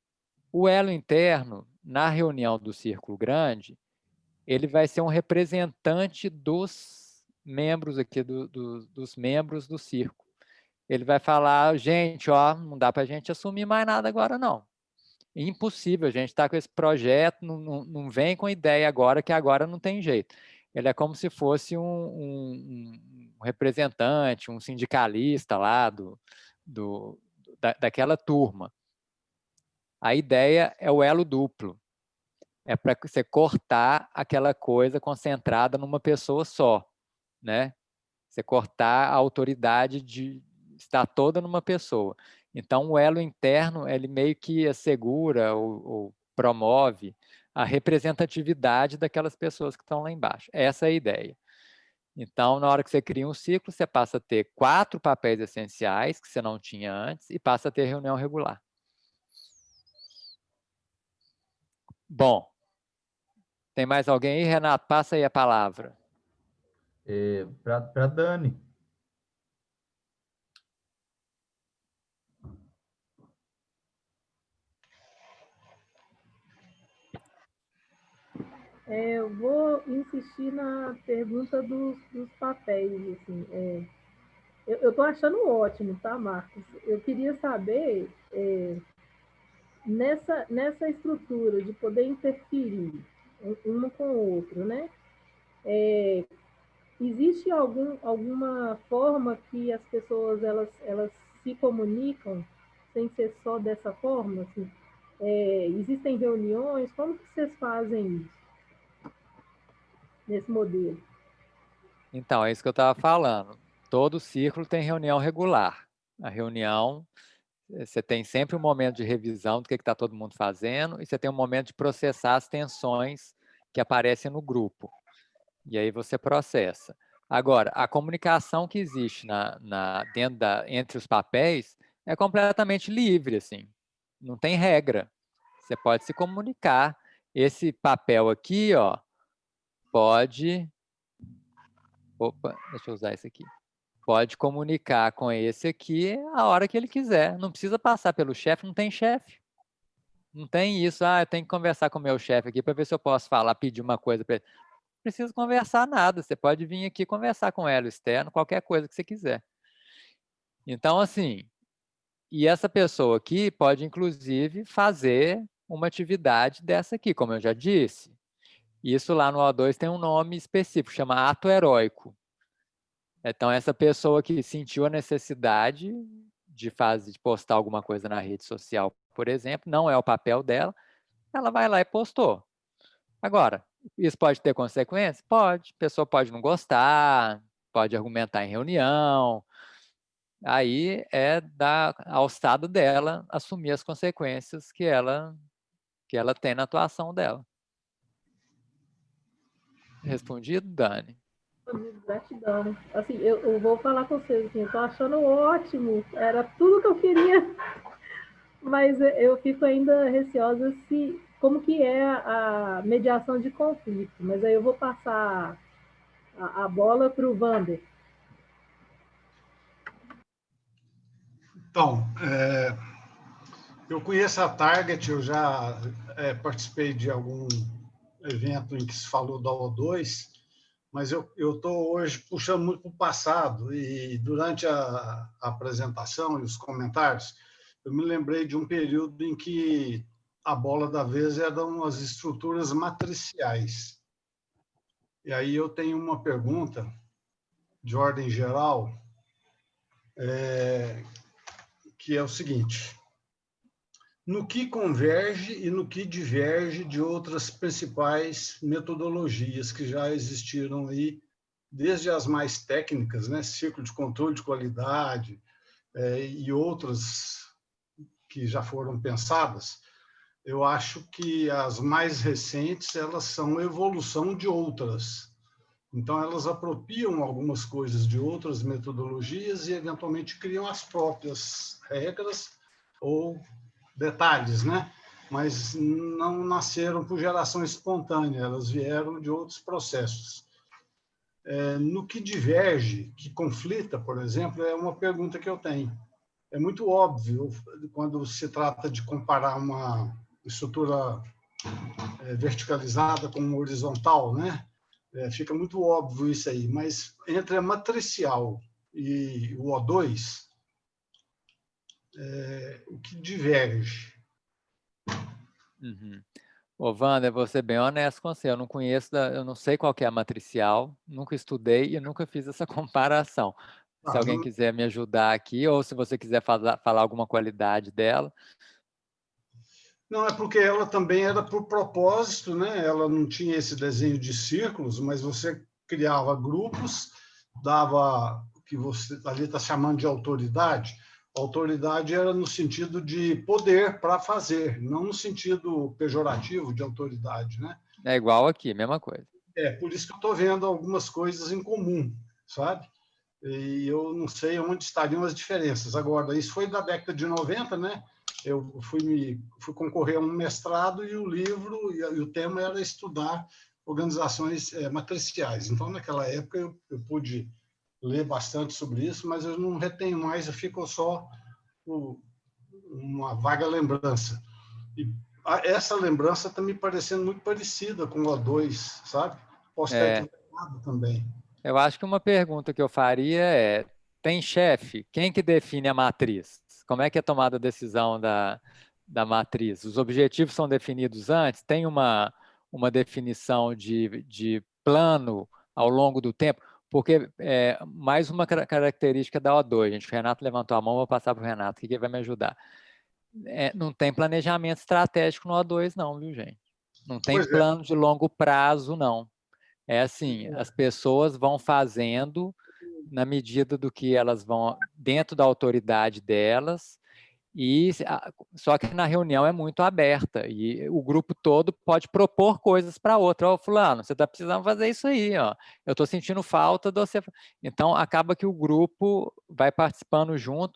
O elo interno, na reunião do círculo grande, ele vai ser um representante dos membros aqui, dos membros do círculo. Ele vai falar, gente, ó, não dá para a gente assumir mais nada agora, não. Impossível, a gente está com esse projeto, não vem com ideia agora, que agora não tem jeito. Ele é como se fosse um representante, um sindicalista lá daquela turma. A ideia é o elo duplo. É para você cortar aquela coisa concentrada numa pessoa só, né? Você cortar a autoridade de estar toda numa pessoa. Então, o elo interno, ele meio que assegura ou promove a representatividade daquelas pessoas que estão lá embaixo. Essa é a ideia. Então, na hora que você cria um ciclo, você passa a ter 4 papéis essenciais, que você não tinha antes, e passa a ter reunião regular. Bom, tem mais alguém aí? Renato, passa aí a palavra. Para Dani. Eu vou insistir na pergunta dos papéis. Assim, eu estou achando ótimo, tá, Marcos? Eu queria saber, nessa estrutura de poder interferir um com o outro, né? Existe alguma forma que as pessoas elas se comunicam sem ser só dessa forma? Assim? Existem reuniões? Como que vocês fazem isso? Nesse modelo. Então, é isso que eu estava falando. Todo círculo tem reunião regular. A reunião, você tem sempre um momento de revisão do que está todo mundo fazendo e você tem um momento de processar as tensões que aparecem no grupo. E aí você processa. Agora, a comunicação que existe entre os papéis é completamente livre, assim. Não tem regra. Você pode se comunicar. Esse papel aqui, ó, pode... Opa, deixa eu usar esse aqui. Pode comunicar com esse aqui a hora que ele quiser. Não precisa passar pelo chefe, não tem chefe. Não tem isso, eu tenho que conversar com o meu chefe aqui para ver se eu posso falar, pedir uma coisa para ele. precisa conversar nada, você pode vir aqui conversar com o elo externo, qualquer coisa que você quiser. Então, assim, e essa pessoa aqui pode, inclusive, fazer uma atividade dessa aqui, como eu já disse. Isso lá no O2 tem um nome específico, chama ato heróico. Então, essa pessoa que sentiu a necessidade de postar alguma coisa na rede social, por exemplo, não é o papel dela, ela vai lá e postou. Agora, isso pode ter consequências? Pode. A pessoa pode não gostar, pode argumentar em reunião. Aí é da alçada dela assumir as consequências que ela tem na atuação dela. Respondido, Dani? Gratidão. Assim, eu vou falar com vocês, assim, eu tô achando ótimo, era tudo que eu queria, mas eu fico ainda receosa como que é a mediação de conflito, mas aí eu vou passar a bola para o Wander. Então, eu conheço a Target, eu já participei de algum evento em que se falou da O2, mas eu estou hoje puxando muito para o passado, e durante a apresentação e os comentários, eu me lembrei de um período em que a bola da vez eram as estruturas matriciais. E aí eu tenho uma pergunta de ordem geral, que é o seguinte: no que converge e no que diverge de outras principais metodologias que já existiram aí, desde as mais técnicas, né, ciclo de controle de qualidade, e outras que já foram pensadas? Eu acho que as mais recentes, elas são evolução de outras. Então, elas apropriam algumas coisas de outras metodologias e, eventualmente, criam as próprias regras ou detalhes, né? Mas não nasceram por geração espontânea, elas vieram de outros processos. No que diverge, que conflita, por exemplo, é uma pergunta que eu tenho. É muito óbvio, quando se trata de comparar uma estrutura verticalizada com uma horizontal, né? Fica muito óbvio isso aí, mas entre a matricial e o O2, o que diverge? Uhum. Ô, Wander, vou ser bem honesto com você, eu não conheço, eu não sei qual que é a matricial, nunca estudei e nunca fiz essa comparação. Se alguém quiser me ajudar aqui, ou se você quiser falar alguma qualidade dela. Não, é porque ela também era por propósito, né? Ela não tinha esse desenho de círculos, mas você criava grupos, dava o que você ali está chamando de autoridade. A autoridade era no sentido de poder para fazer, não no sentido pejorativo de autoridade, né? É igual aqui, mesma coisa. Por isso que eu estou vendo algumas coisas em comum, sabe? E eu não sei onde estariam as diferenças. Agora, isso foi da década de 90, né? Eu fui concorrer a um mestrado e o livro e o tema era estudar organizações matriciais. Então, naquela época, eu pude ler bastante sobre isso, mas eu não retenho mais, ficou só uma vaga lembrança. E essa lembrança está me parecendo muito parecida com o O2, sabe? Posso estar equivocado também. Eu acho que uma pergunta que eu faria é: tem chefe? Quem que define a matriz? Como é que é tomada a decisão da matriz? Os objetivos são definidos antes? Tem uma definição de plano ao longo do tempo? Porque mais uma característica da O2, gente, o Renato levantou a mão, vou passar para o Renato, que vai me ajudar. Não tem planejamento estratégico no O2 não, viu, gente? Não tem plano de longo prazo, não. É assim, as pessoas vão fazendo na medida do que elas vão, dentro da autoridade delas, só que na reunião é muito aberta, e o grupo todo pode propor coisas para outro. Ó, fulano, você está precisando fazer isso aí, ó. Eu estou sentindo falta de você. Então, acaba que o grupo vai participando junto.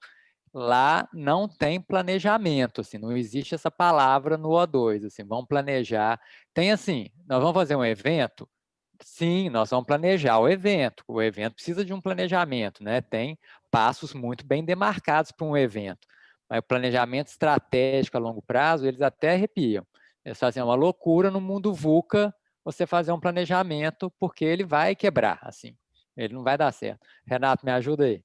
Lá não tem planejamento, assim, não existe essa palavra no O2, assim, vamos planejar. Tem assim, nós vamos fazer um evento? Sim, nós vamos planejar o evento precisa de um planejamento, né? Tem passos muito bem demarcados para um evento, mas o planejamento estratégico a longo prazo, eles até arrepiam. Eles fazem uma loucura no mundo VUCA você fazer um planejamento, porque ele vai quebrar, assim, ele não vai dar certo. Renato, me ajuda aí.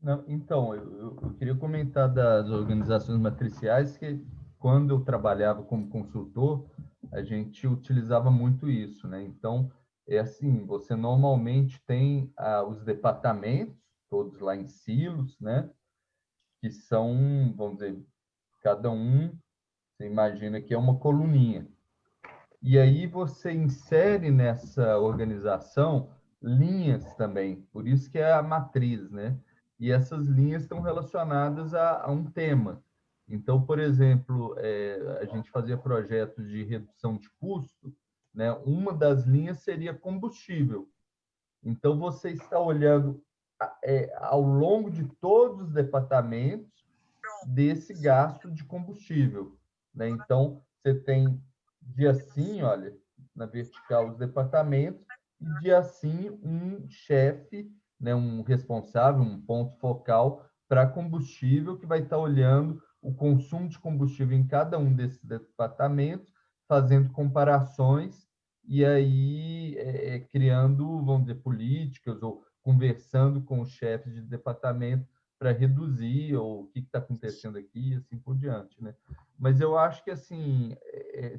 Não, então, eu queria comentar das organizações matriciais, que quando eu trabalhava como consultor, a gente utilizava muito isso, né? Então, é assim, você normalmente tem os departamentos, todos lá em silos, né? Que são, vamos dizer, cada um, você imagina que é uma coluninha. E aí você insere nessa organização linhas também, por isso que é a matriz, né? E essas linhas estão relacionadas a um tema. Então, por exemplo, a gente fazia projetos de redução de custo, né? Uma das linhas seria combustível. Então, você está olhando ao longo de todos os departamentos desse gasto de combustível, né? Então, você tem dia sim, olha, na vertical os departamentos, e dia sim um chefe, né, um responsável, um ponto focal para combustível, que vai estar olhando o consumo de combustível em cada um desses departamentos, fazendo comparações e aí criando, vamos dizer, políticas ou conversando com os chefes de departamento para reduzir ou o que está acontecendo aqui e assim por diante, né? Mas eu acho que assim,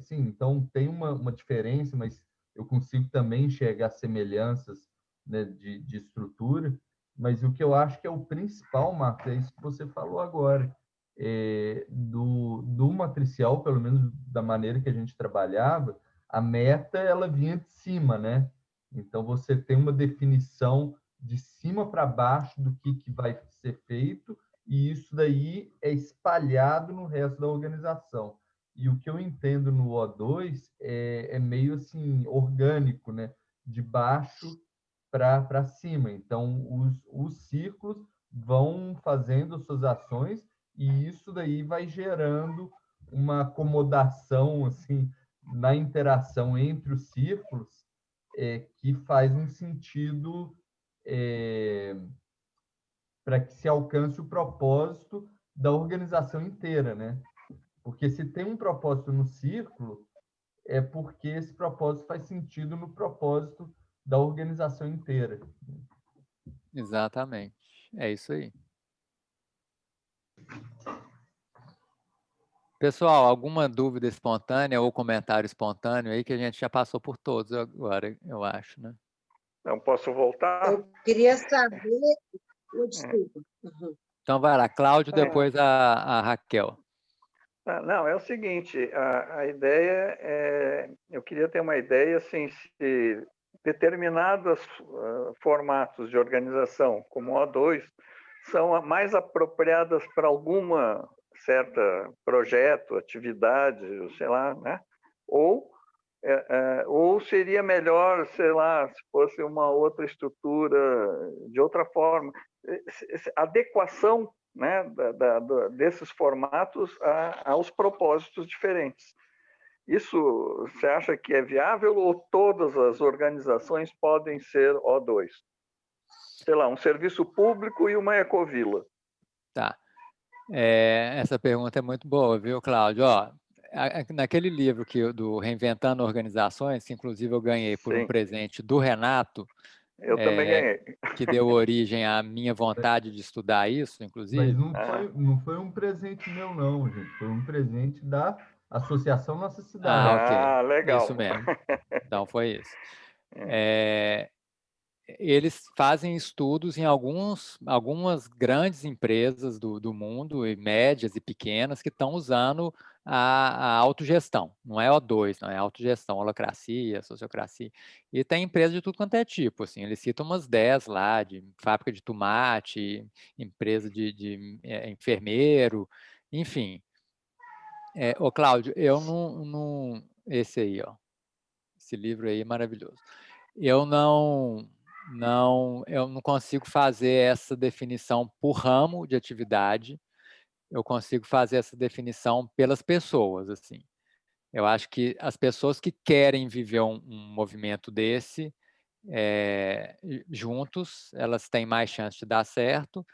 sim, então tem uma diferença, mas eu consigo também enxergar semelhanças, né, de estrutura, mas o que eu acho que é o principal, Marcos, é isso que você falou agora, do matricial, pelo menos da maneira que a gente trabalhava, a meta ela vinha de cima, né? Então você tem uma definição de cima para baixo do que vai ser feito, e isso daí é espalhado no resto da organização. E o que eu entendo no O2 é meio assim orgânico, né? De baixo para cima. Então, os círculos vão fazendo as suas ações e isso daí vai gerando uma acomodação assim na interação entre os círculos que faz um sentido para que se alcance o propósito da organização inteira, né? Porque se tem um propósito no círculo, é porque esse propósito faz sentido no propósito da organização inteira. Exatamente, é isso aí. Pessoal, alguma dúvida espontânea ou comentário espontâneo aí, que a gente já passou por todos agora, eu acho, né? Não posso voltar? Eu queria saber... Desculpa. Uhum. Então vai lá, Cláudio, depois a Raquel. Não, é o seguinte, a ideia é... Eu queria ter uma ideia, assim, se determinados formatos de organização, como o O2, são mais apropriadas para alguma certa projeto, atividade, sei lá, né? Ou seria melhor, sei lá, se fosse uma outra estrutura de outra forma. Adequação, né, desses formatos aos propósitos diferentes. Isso você acha que é viável ou todas as organizações podem ser O2? Sei lá, um serviço público e uma ecovila. Tá. Essa pergunta é muito boa, viu, Cláudio? Ó, naquele livro do Reinventando Organizações, que inclusive eu ganhei por um presente do Renato, eu também ganhei, que deu origem à minha vontade de estudar isso, inclusive. Mas não foi um presente meu, não, gente. Foi um presente da Associação Nossa Cidade. Ok. Legal. Isso mesmo. Então foi isso. Eles fazem estudos em algumas grandes empresas do mundo, e médias e pequenas, que estão usando a autogestão. Não é O2, não é autogestão, holacracia, sociocracia. E tem empresa de tudo quanto é tipo. Assim, eles citam umas 10 lá, de fábrica de tomate, empresa de enfermeiro, enfim. Ô, Cláudio, eu não... Esse aí, ó. Esse livro aí é maravilhoso. Eu não consigo fazer essa definição por ramo de atividade, eu consigo fazer essa definição pelas pessoas, assim. Eu acho que as pessoas que querem viver um movimento desse, juntos, elas têm mais chance de dar certo,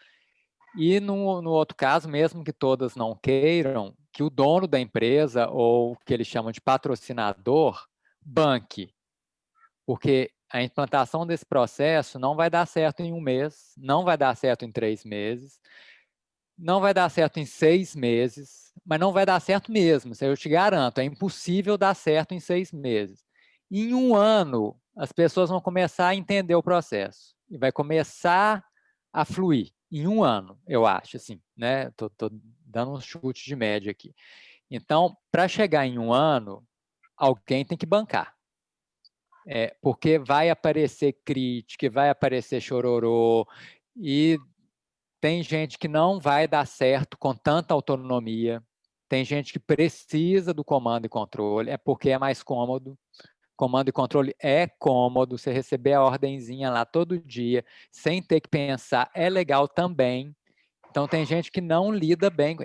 e no outro caso, mesmo que todas não queiram, que o dono da empresa, ou que eles chamam de patrocinador, banque. Porque a implantação desse processo não vai dar certo em 1 mês, não vai dar certo em 3 meses, não vai dar certo em 6 meses, mas não vai dar certo mesmo, isso eu te garanto, é impossível dar certo em 6 meses. Em 1 ano, as pessoas vão começar a entender o processo, e vai começar a fluir, em 1 ano, eu acho, assim, né? Tô dando um chute de média aqui. Então, para chegar em 1 ano, alguém tem que bancar. Porque vai aparecer crítica, vai aparecer chororô, e tem gente que não vai dar certo com tanta autonomia, tem gente que precisa do comando e controle, porque é mais cômodo. Comando e controle é cômodo, você receber a ordenzinha lá todo dia, sem ter que pensar, é legal também. Então, tem gente que não lida bem,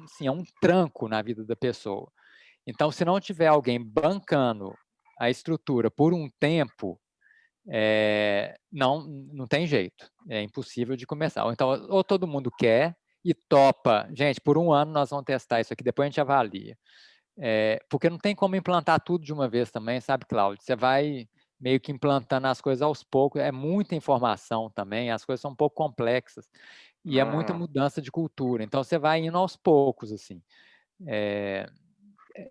assim, é um tranco na vida da pessoa. Então, se não tiver alguém bancando a estrutura por um tempo, não tem jeito, é impossível de começar. Então, ou todo mundo quer e topa, gente, por 1 ano nós vamos testar isso aqui, depois a gente avalia. Porque não tem como implantar tudo de uma vez também, sabe, Cláudio? Você vai meio que implantando as coisas aos poucos, é muita informação também, as coisas são um pouco complexas, e é muita mudança de cultura, então você vai indo aos poucos, assim.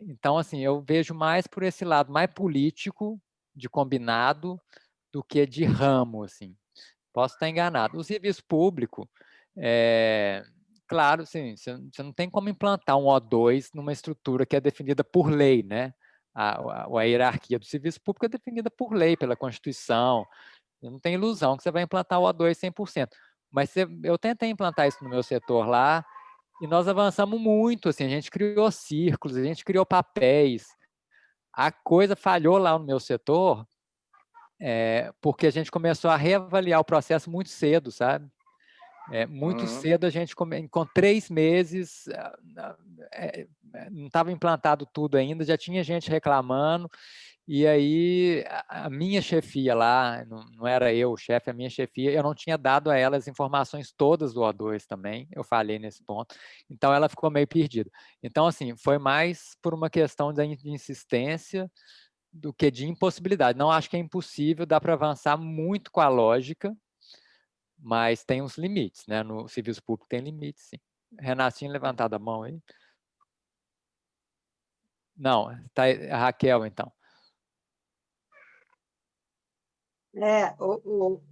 Então, assim, eu vejo mais por esse lado mais político, de combinado, do que de ramo, assim. Posso estar enganado. O serviço público, claro, assim, você não tem como implantar um O2 numa estrutura que é definida por lei, né? A hierarquia do serviço público é definida por lei, pela Constituição. Não tem ilusão que você vai implantar o O2 100%. Mas eu tentei implantar isso no meu setor lá, e nós avançamos muito, assim, a gente criou círculos, a gente criou papéis. A coisa falhou lá no meu setor, porque a gente começou a reavaliar o processo muito cedo, sabe? Muito cedo a gente, com 3 meses, não estava implantado tudo ainda, já tinha gente reclamando, e aí a minha chefia lá, não era eu o chefe, a minha chefia, eu não tinha dado a ela as informações todas do O2 também, eu falhei nesse ponto, então ela ficou meio perdida. Então, assim, foi mais por uma questão de insistência do que de impossibilidade. Não acho que é impossível, dá para avançar muito com a lógica, mas tem uns limites, né? No serviço público tem limites, sim. Renatinho, levantado a mão aí. Não, tá a Raquel, então.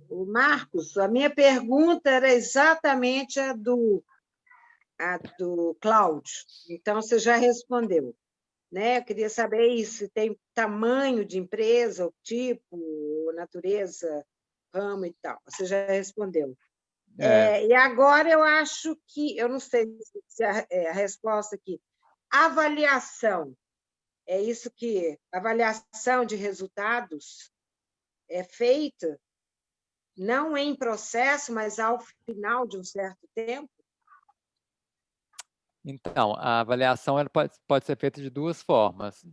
O Marcos, a minha pergunta era exatamente a do Cláudio, então você já respondeu, né? Eu queria saber isso, se tem tamanho de empresa, o tipo, natureza, ramo e tal. Você já respondeu. E agora eu acho que, eu não sei se a resposta aqui, avaliação, é isso que, avaliação de resultados é feita não em processo, mas ao final de um certo tempo? Então, a avaliação ela pode ser feita de 2 formas,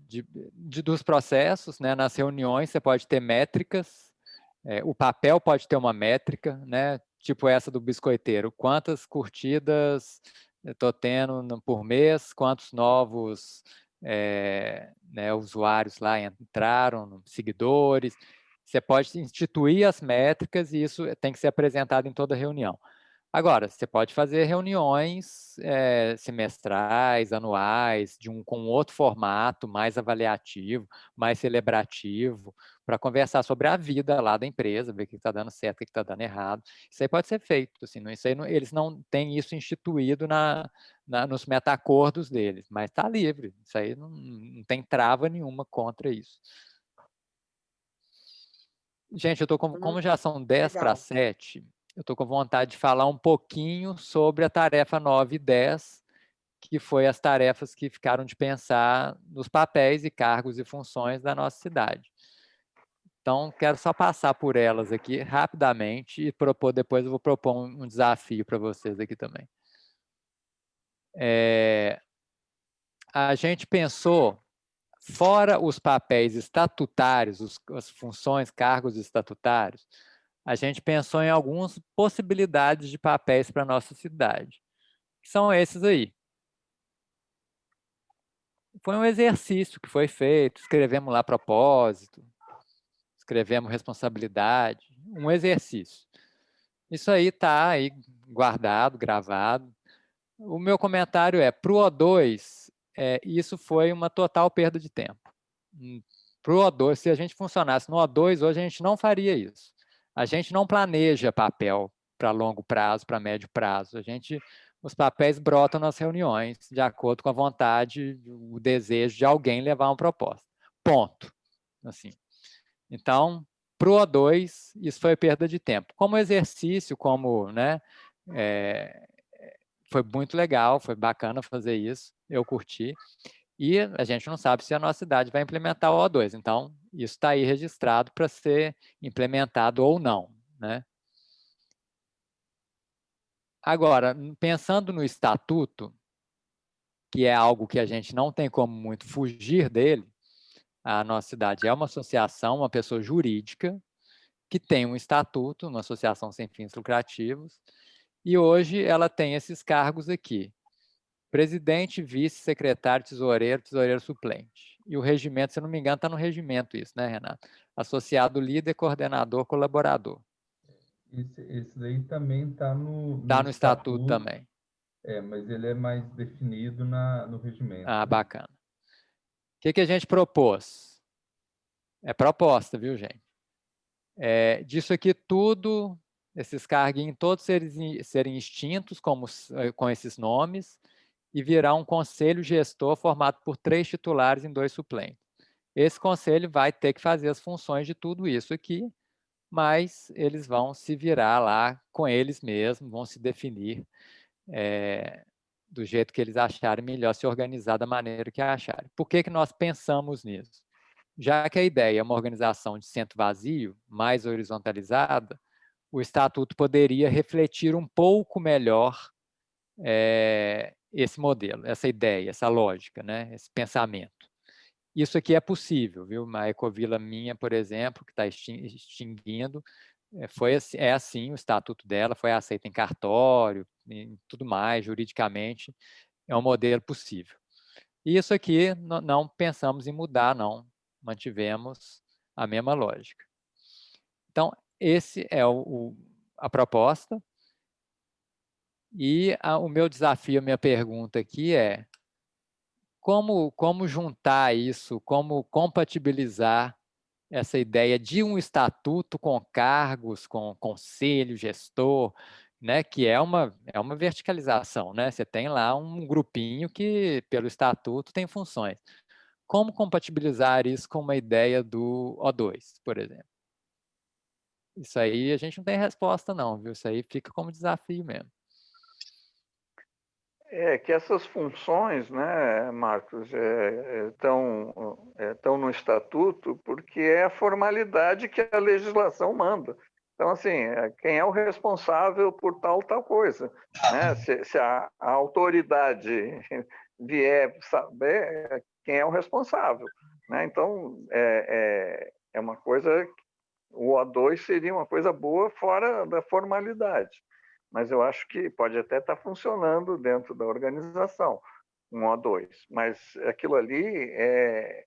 dos processos, né? Nas reuniões você pode ter métricas, o papel pode ter uma métrica, né? Tipo essa do biscoiteiro, quantas curtidas eu estou tendo por mês, quantos novos né, usuários lá entraram, seguidores. Você pode instituir as métricas e isso tem que ser apresentado em toda reunião. Agora, você pode fazer reuniões semestrais, anuais, com outro formato, mais avaliativo, mais celebrativo, para conversar sobre a vida lá da empresa, ver o que está dando certo, o que está dando errado. Isso aí pode ser feito. Assim, isso aí eles não têm isso instituído nos meta-acordos deles, mas está livre. Isso aí não tem trava nenhuma contra isso. Gente, eu estou como já são 10 para 7, eu estou com vontade de falar um pouquinho sobre a tarefa 9 e 10, que foi as tarefas que ficaram de pensar nos papéis e cargos e funções da nossa cidade. Então, quero só passar por elas aqui rapidamente e depois eu vou propor um desafio para vocês aqui também. A gente pensou, fora os papéis estatutários, as funções, cargos estatutários, a gente pensou em algumas possibilidades de papéis para a nossa cidade, que são esses aí. Foi um exercício que foi feito, escrevemos lá propósito, escrevemos responsabilidade, um exercício. Isso aí está aí guardado, gravado. O meu comentário é, para o O2, isso foi uma total perda de tempo. Para o O2, se a gente funcionasse no O2, hoje a gente não faria isso. A gente não planeja papel para longo prazo, para médio prazo. Os papéis brotam nas reuniões, de acordo com a vontade, o desejo de alguém levar uma proposta. Ponto. Assim. Então, para o O2, isso foi perda de tempo. Como exercício, foi muito legal, foi bacana fazer isso, eu curti. E a gente não sabe se a nossa cidade vai implementar o O2. Então, isso está aí registrado para ser implementado ou não, né? Agora, pensando no estatuto, que é algo que a gente não tem como muito fugir dele, a nossa cidade é uma associação, uma pessoa jurídica, que tem um estatuto, uma associação sem fins lucrativos, e hoje ela tem esses cargos aqui: presidente, vice, secretário, tesoureiro suplente. E o regimento, se eu não me engano, está no regimento isso, né, Renato? Associado, líder, coordenador, colaborador. Esse daí também está no Está no estatuto também. Mas ele é mais definido no regimento. Ah, bacana. O que a gente propôs? É proposta, viu, gente? Disso aqui tudo, esses carguinhos todos serem extintos com esses nomes e virar um conselho gestor formado por 3 titulares e 2 suplentes. Esse conselho vai ter que fazer as funções de tudo isso aqui, mas eles vão se virar lá com eles mesmos, vão se definir do jeito que eles acharem melhor, se organizar da maneira que acharem. Por que nós pensamos nisso? Já que a ideia é uma organização de centro vazio, mais horizontalizada, o estatuto poderia refletir um pouco melhor esse modelo, essa ideia, essa lógica, né? Esse pensamento. Isso aqui é possível, viu? Uma ecovila minha, por exemplo, que está extinguindo, é assim o estatuto dela, foi aceito em cartório, e tudo mais, juridicamente, é um modelo possível. E isso aqui não pensamos em mudar, não, mantivemos a mesma lógica. Então, esse é a proposta, e o meu desafio, a minha pergunta aqui é: como juntar isso, como compatibilizar essa ideia de um estatuto com cargos, com conselho, gestor, né, que é uma verticalização, né? Você tem lá um grupinho que, pelo estatuto, tem funções. Como compatibilizar isso com uma ideia do O2, por exemplo? Isso aí a gente não tem resposta não, viu? Isso aí fica como desafio mesmo. Que essas funções, né, Marcos, estão no estatuto porque é a formalidade que a legislação manda. Então, assim, quem é o responsável por tal coisa, né? Se a autoridade vier saber quem é o responsável, né? Então, é uma coisa, o O2 seria uma coisa boa fora da formalidade. Mas eu acho que pode até estar funcionando dentro da organização, um O2. Mas aquilo ali é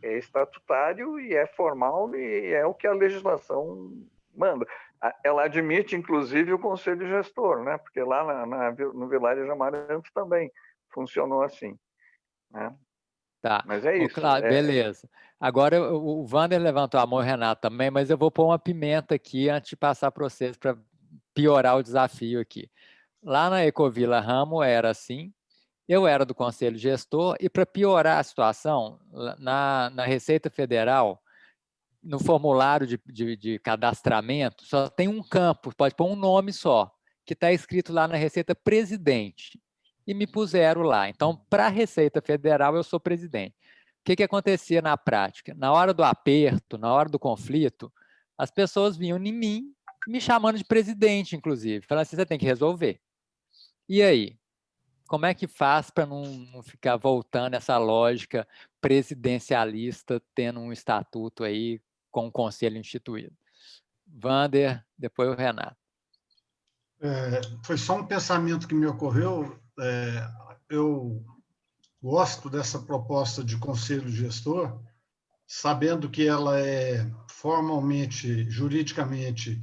estatutário e é formal e é o que a legislação manda. Ela admite, inclusive, o conselho gestor, né? Porque lá no Vilares de Amaranto também funcionou assim, né? Tá. Mas é isso. Claro, beleza. Agora o Wander levantou a mão, o Renato também, mas eu vou pôr uma pimenta aqui antes de passar para vocês para piorar o desafio aqui. Lá na Ecovila Ramo era assim, eu era do conselho gestor e para piorar a situação, na Receita Federal, no formulário de cadastramento, só tem um campo, pode pôr um nome só, que está escrito lá na Receita Presidente. E me puseram lá. Então, para a Receita Federal, eu sou presidente. O que acontecia na prática? Na hora do aperto, na hora do conflito, as pessoas vinham em mim, me chamando de presidente, inclusive, falando assim, você tem que resolver. E aí? Como é que faz para não ficar voltando essa lógica presidencialista, tendo um estatuto aí com o conselho instituído? Wander, depois o Renato. Foi só um pensamento que me ocorreu. Eu gosto dessa proposta de conselho gestor, sabendo que ela é formalmente, juridicamente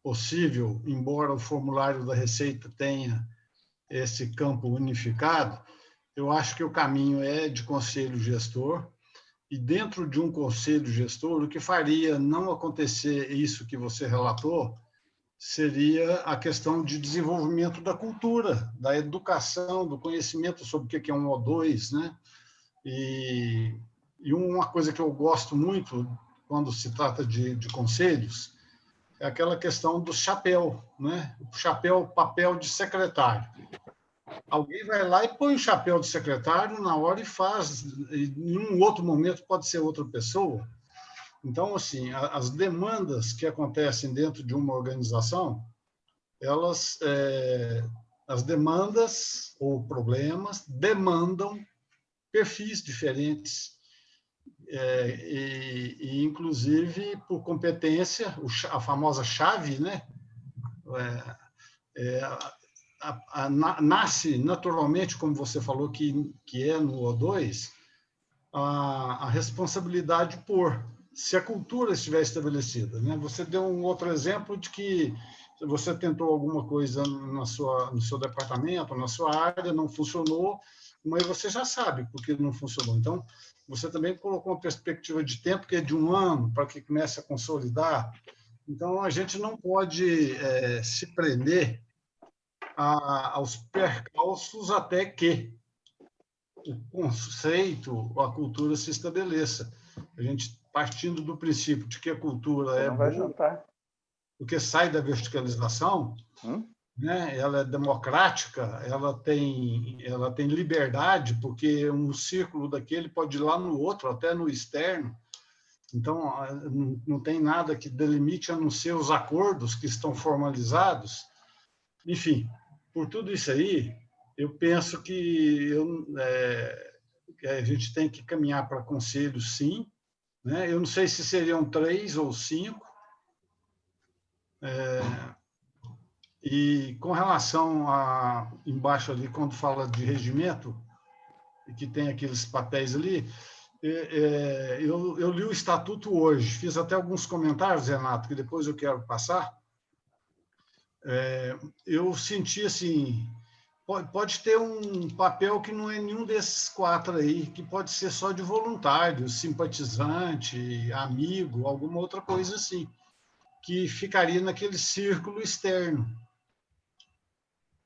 possível, embora o formulário da Receita tenha esse campo unificado. Eu acho que o caminho é de conselho gestor, e dentro de um conselho gestor, o que faria não acontecer isso que você relatou seria a questão de desenvolvimento da cultura, da educação, do conhecimento sobre o que é um O2, né? E uma coisa que eu gosto muito quando se trata de conselhos é aquela questão do chapéu, né? O chapéu, papel de secretário. Alguém vai lá e põe o chapéu de secretário na hora e faz. E em um outro momento pode ser outra pessoa. Então, assim, as demandas que acontecem dentro de uma organização, elas, as demandas ou problemas demandam perfis diferentes, inclusive por competência, a famosa chave, né? Nasce naturalmente, como você falou que é no O2, a responsabilidade por, se a cultura estiver estabelecida, né? Você deu um outro exemplo de que você tentou alguma coisa no seu departamento, na sua área, não funcionou, mas você já sabe por que não funcionou. Então, você também colocou uma perspectiva de tempo que é de 1 ano, para que comece a consolidar. Então, a gente não pode se prender aos percalços até que o conceito, a cultura se estabeleça. A gente partindo do princípio de que a cultura é boa, porque sai da verticalização, né? Ela é democrática, ela tem liberdade, porque um círculo daquele pode ir lá no outro, até no externo. Então, não tem nada que delimite a não ser os acordos que estão formalizados. Enfim, por tudo isso aí, eu penso que a gente tem que caminhar para conselhos, sim, né? Eu não sei se seriam 3 ou 5. E com relação a embaixo ali, quando fala de regimento, que tem aqueles papéis ali, eu li o estatuto hoje, fiz até alguns comentários, Renato, que depois eu quero passar. Eu senti assim, pode ter um papel que não é nenhum desses 4 aí, que pode ser só de voluntário, simpatizante, amigo, alguma outra coisa assim, que ficaria naquele círculo externo,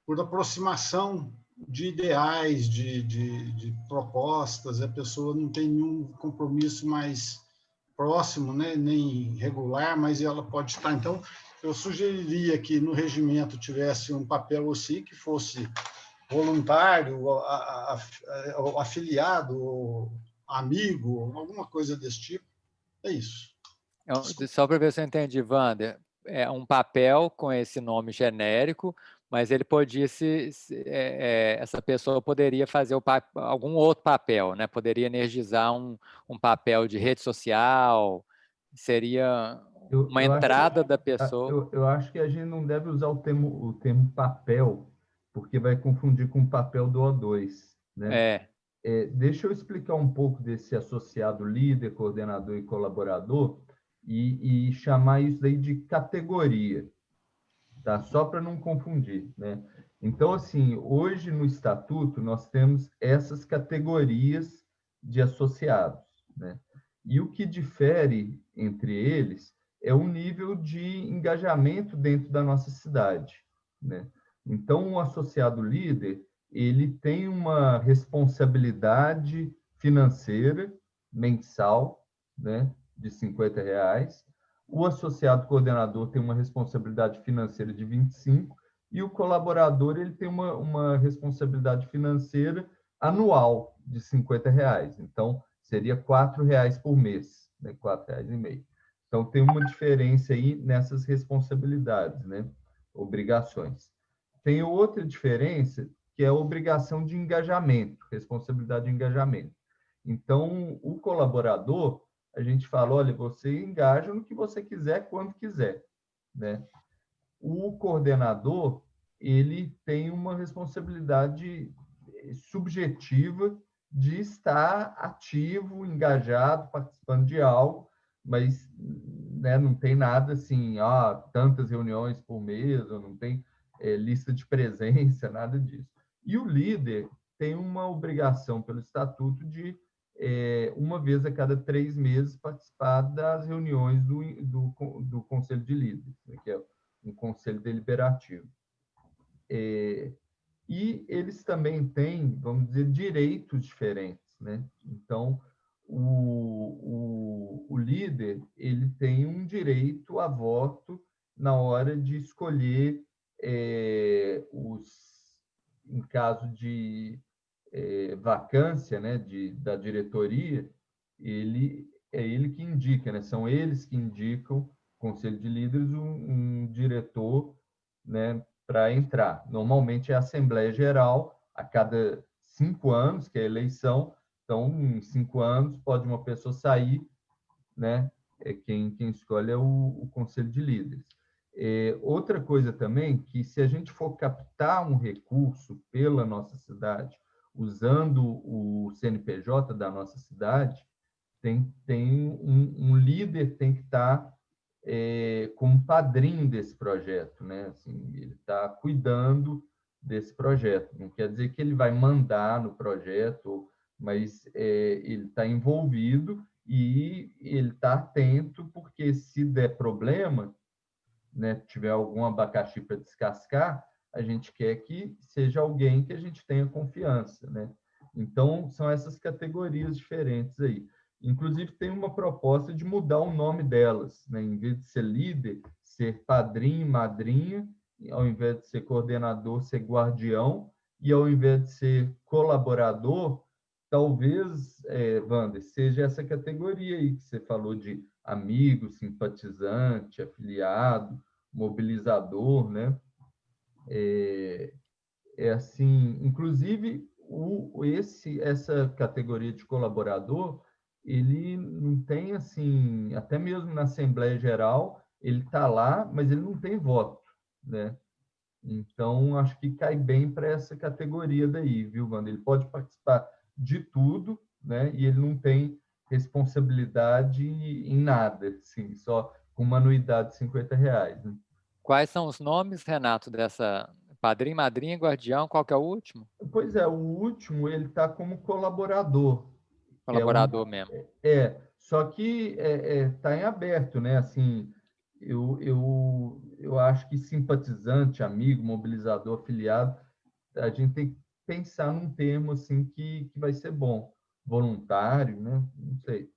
por aproximação de ideais, de propostas, a pessoa não tem nenhum compromisso mais próximo, né, nem regular, mas ela pode estar. Então, eu sugeriria que no regimento tivesse um papel assim, que fosse voluntário, afiliado, amigo, alguma coisa desse tipo. É isso. Só para ver se eu entendi, Wander, é um papel com esse nome genérico, mas ele podia essa pessoa poderia fazer algum outro papel, né? Poderia energizar um papel de rede social, seria uma entrada da pessoa. Eu acho que a gente não deve usar o termo papel, porque vai confundir com o papel do O2, né? Deixa eu explicar um pouco desse associado líder, coordenador e colaborador e chamar isso daí de categoria, tá? Só para não confundir, né? Então, assim, hoje no estatuto nós temos essas categorias de associados, né? E o que difere entre eles é o nível de engajamento dentro da nossa cidade, né? Então, um associado líder, ele tem uma responsabilidade financeira mensal, né, de R$50. O associado coordenador tem uma responsabilidade financeira de 25 e o colaborador ele tem uma responsabilidade financeira anual de R$50. Então, seria R$4 por mês, né? R$4,50. Então, tem uma diferença aí nessas responsabilidades, né? Obrigações. Tem outra diferença, que é a obrigação de engajamento, responsabilidade de engajamento. Então, o colaborador, a gente fala, olha, você engaja no que você quiser, quando quiser, né? O coordenador, ele tem uma responsabilidade subjetiva de estar ativo, engajado, participando de algo, mas, né, não tem nada assim, tantas reuniões por mês, ou não tem lista de presença, nada disso. E o líder tem uma obrigação pelo estatuto de, uma vez a cada 3 meses, participar das reuniões do Conselho de Líderes, né, que é um conselho deliberativo. E eles também têm, vamos dizer, direitos diferentes, né? Então, o líder, ele tem um direito a voto na hora de escolher em caso de vacância, né, da diretoria, é ele que indica, né? São eles que indicam, Conselho de Líderes, um diretor, né, para entrar. Normalmente é a Assembleia Geral, a cada 5 anos, que é a eleição. Então, em 5 anos, pode uma pessoa sair, né? Quem escolhe é o Conselho de Líderes. Outra coisa também, que se a gente for captar um recurso pela nossa cidade, usando o CNPJ da nossa cidade, um líder tem que estar como padrinho desse projeto, né? Assim, ele está cuidando desse projeto. Não quer dizer que ele vai mandar no projeto, mas ele está envolvido e ele está atento, porque se der problema, né, tiver algum abacaxi para descascar, a gente quer que seja alguém que a gente tenha confiança, né? Então, são essas categorias diferentes aí. Inclusive, tem uma proposta de mudar o nome delas, né? Em vez de ser líder, ser padrinho e madrinha, ao invés de ser coordenador, ser guardião, e ao invés de ser colaborador, talvez, Wander, seja essa categoria aí que você falou de amigo, simpatizante, afiliado, mobilizador, né? Assim, inclusive, essa categoria de colaborador, ele não tem, assim, até mesmo na Assembleia Geral, ele está lá, mas ele não tem voto, né? Então, acho que cai bem para essa categoria daí, viu, Wander? Ele pode participar de tudo, né? E ele não tem responsabilidade em nada, assim, só com uma anuidade de R$50, né? Quais são os nomes, Renato, dessa padrinho, madrinha, guardião? Qual que é o último? Pois é, o último ele está como colaborador. Colaborador mesmo. Só que está em aberto, né? Assim, eu acho que simpatizante, amigo, mobilizador, afiliado, a gente tem que pensar num termo assim que vai ser bom. Voluntário, né? Não sei.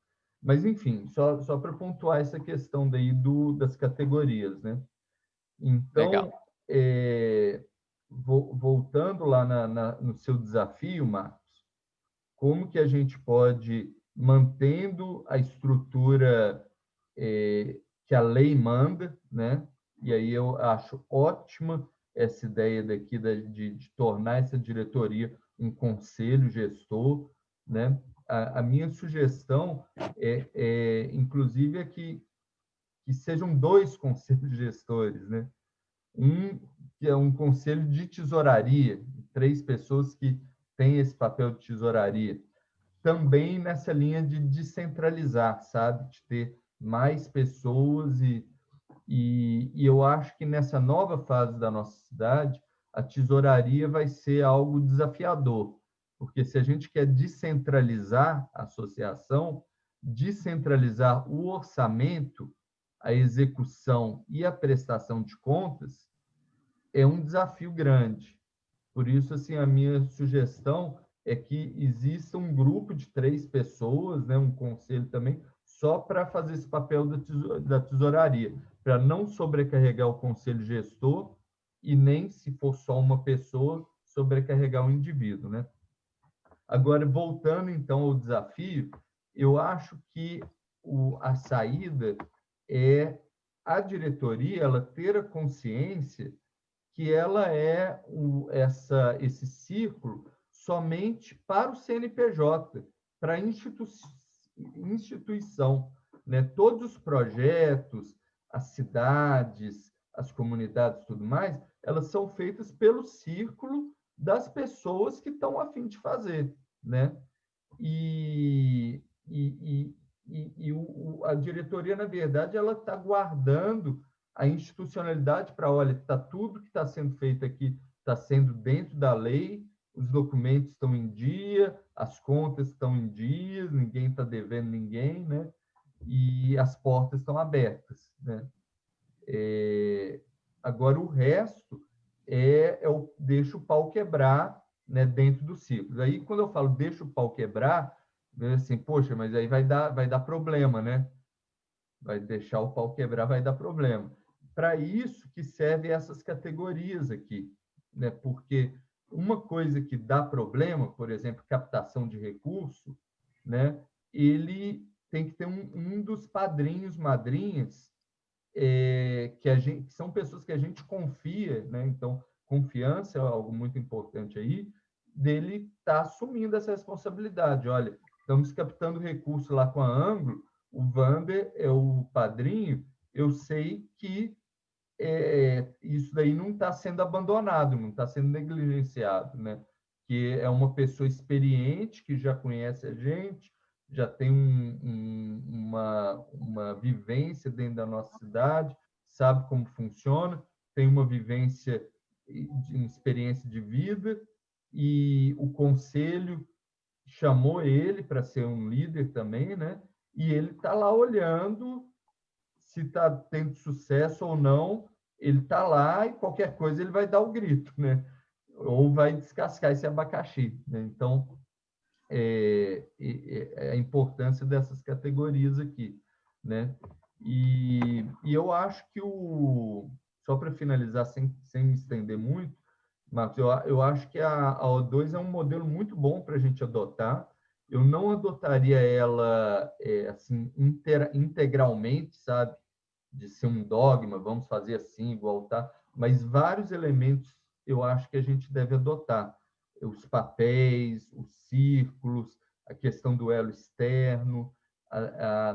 Mas, enfim, só para pontuar essa questão daí das categorias, né? Então, Legal. Voltando lá no seu desafio, Marcos, como que a gente pode, mantendo a estrutura que a lei manda, né? E aí eu acho ótima essa ideia daqui de tornar essa diretoria um conselho gestor, né? A minha sugestão inclusive, é que sejam 2 conselhos gestores, né? Que é um conselho de tesouraria, 3 pessoas que têm esse papel de tesouraria. Também nessa linha de descentralizar, sabe? De ter mais pessoas e eu acho que nessa nova fase da nossa cidade, a tesouraria vai ser algo desafiador, porque se a gente quer descentralizar a associação, descentralizar o orçamento, a execução e a prestação de contas, é um desafio grande. Por isso, assim, a minha sugestão é que exista um grupo de 3 pessoas, né, um conselho também, só para fazer esse papel da tesouraria, para não sobrecarregar o conselho gestor e nem, se for só uma pessoa, sobrecarregar o indivíduo, né? Agora, voltando então ao desafio, eu acho que a saída é a diretoria ela ter a consciência que ela é esse círculo somente para o CNPJ, para a instituição, né? Todos os projetos, as cidades, as comunidades, tudo mais, elas são feitas pelo círculo das pessoas que estão a fim de fazer, né? a diretoria, na verdade, ela está guardando a institucionalidade para, olha, tudo que está sendo feito aqui está sendo dentro da lei, os documentos estão em dia, as contas estão em dia, ninguém está devendo ninguém, né? E as portas estão abertas, né? Agora, o resto eu deixo o pau quebrar, né, dentro do ciclo. Aí, quando eu falo deixa o pau quebrar, assim, poxa, mas aí vai dar problema, né? Vai deixar o pau quebrar, vai dar problema. Para isso que servem essas categorias aqui, né? Porque uma coisa que dá problema, por exemplo, captação de recurso, né? Ele tem que ter um dos padrinhos, madrinhas, que são pessoas que a gente confia, né? Então, confiança é algo muito importante aí, dele estar assumindo essa responsabilidade. Olha, estamos captando recurso lá com a Anglo, o Wander é o padrinho, eu sei que isso daí não está sendo abandonado, não está sendo negligenciado, né? Que é uma pessoa experiente, que já conhece a gente, já tem uma vivência dentro da nossa cidade, sabe como funciona, tem uma vivência, uma experiência de vida, e o conselho chamou ele para ser um líder também, né? E ele está lá olhando se está tendo sucesso ou não, ele está lá e qualquer coisa ele vai dar o grito, né? Ou vai descascar esse abacaxi, né? Então, a importância dessas categorias aqui, né? E eu acho que só para finalizar, sem me estender muito, Marcos, eu acho que a O2 é um modelo muito bom para a gente adotar. Eu não adotaria ela assim integralmente, sabe? De ser um dogma, vamos fazer assim, igual tá, mas vários elementos eu acho que a gente deve adotar. Os papéis, os círculos, a questão do elo externo,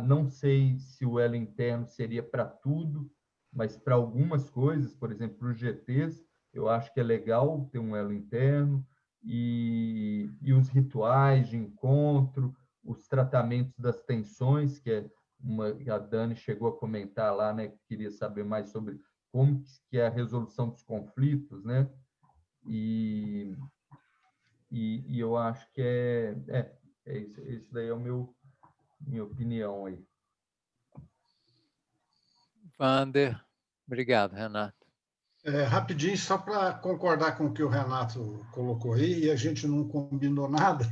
não sei se o elo interno seria para tudo, mas para algumas coisas, por exemplo, para os GTs, eu acho que é legal ter um elo interno, e os rituais de encontro, os tratamentos das tensões, que a Dani chegou a comentar lá, né, que queria saber mais sobre como que é a resolução dos conflitos, né? E eu acho que esse daí é minha opinião aí. Wander, obrigado, Renato. Rapidinho, só para concordar com o que o Renato colocou aí, e a gente não combinou nada,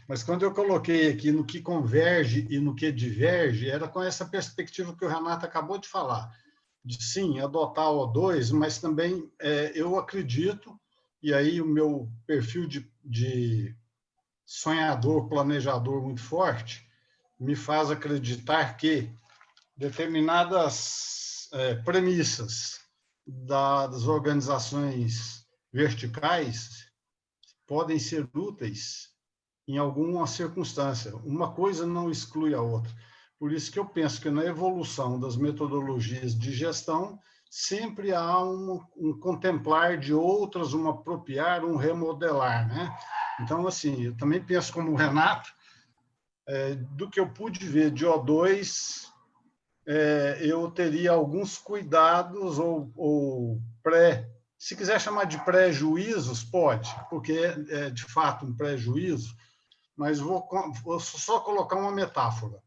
mas quando eu coloquei aqui no que converge e no que diverge, era com essa perspectiva que o Renato acabou de falar, de sim, adotar o O2, mas também eu acredito, e aí o meu perfil de sonhador, planejador muito forte, me faz acreditar que determinadas premissas das organizações verticais podem ser úteis em alguma circunstância. Uma coisa não exclui a outra. Por isso que eu penso que na evolução das metodologias de gestão sempre há um contemplar de outras, um apropriar, um remodelar, né? Então, assim, eu também penso como o Renato, do que eu pude ver de O2, eu teria alguns cuidados ou se quiser chamar de prejuízos, pode, porque é de fato um prejuízo, mas vou só colocar uma metáfora.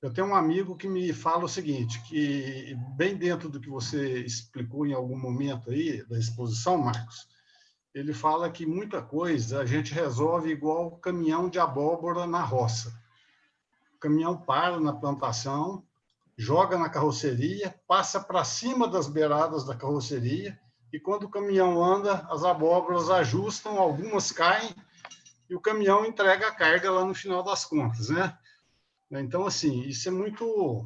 Eu tenho um amigo que me fala o seguinte, que bem dentro do que você explicou em algum momento aí da exposição, Marcos, ele fala que muita coisa a gente resolve igual caminhão de abóbora na roça. O caminhão para na plantação, joga na carroceria, passa para cima das beiradas da carroceria, e quando o caminhão anda, as abóboras ajustam, algumas caem, e o caminhão entrega a carga lá no final das contas, né? Então, assim, isso é muito...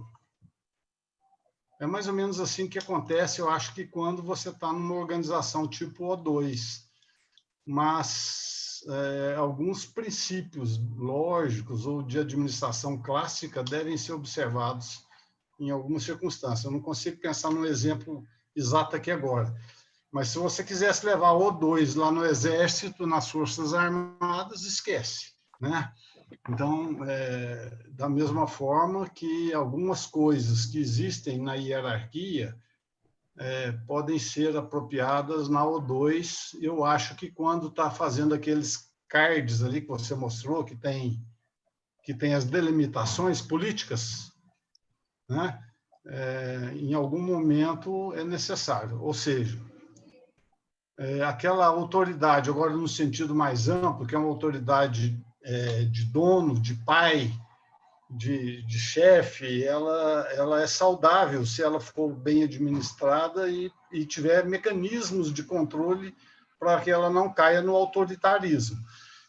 É mais ou menos assim que acontece, eu acho que quando você está numa organização tipo O2. Mas alguns princípios lógicos ou de administração clássica devem ser observados em algumas circunstâncias. Eu não consigo pensar num exemplo exato aqui agora. Mas se você quisesse levar O2 lá no Exército, nas Forças Armadas, esquece, né? Então, da mesma forma que algumas coisas que existem na hierarquia podem ser apropriadas na O2. Eu acho que quando está fazendo aqueles cards ali que você mostrou, que tem as delimitações políticas, né? Em algum momento é necessário. Ou seja, aquela autoridade, agora no sentido mais amplo, que é uma autoridade de dono, de pai, de chefe, ela é saudável se ela for bem administrada e tiver mecanismos de controle para que ela não caia no autoritarismo.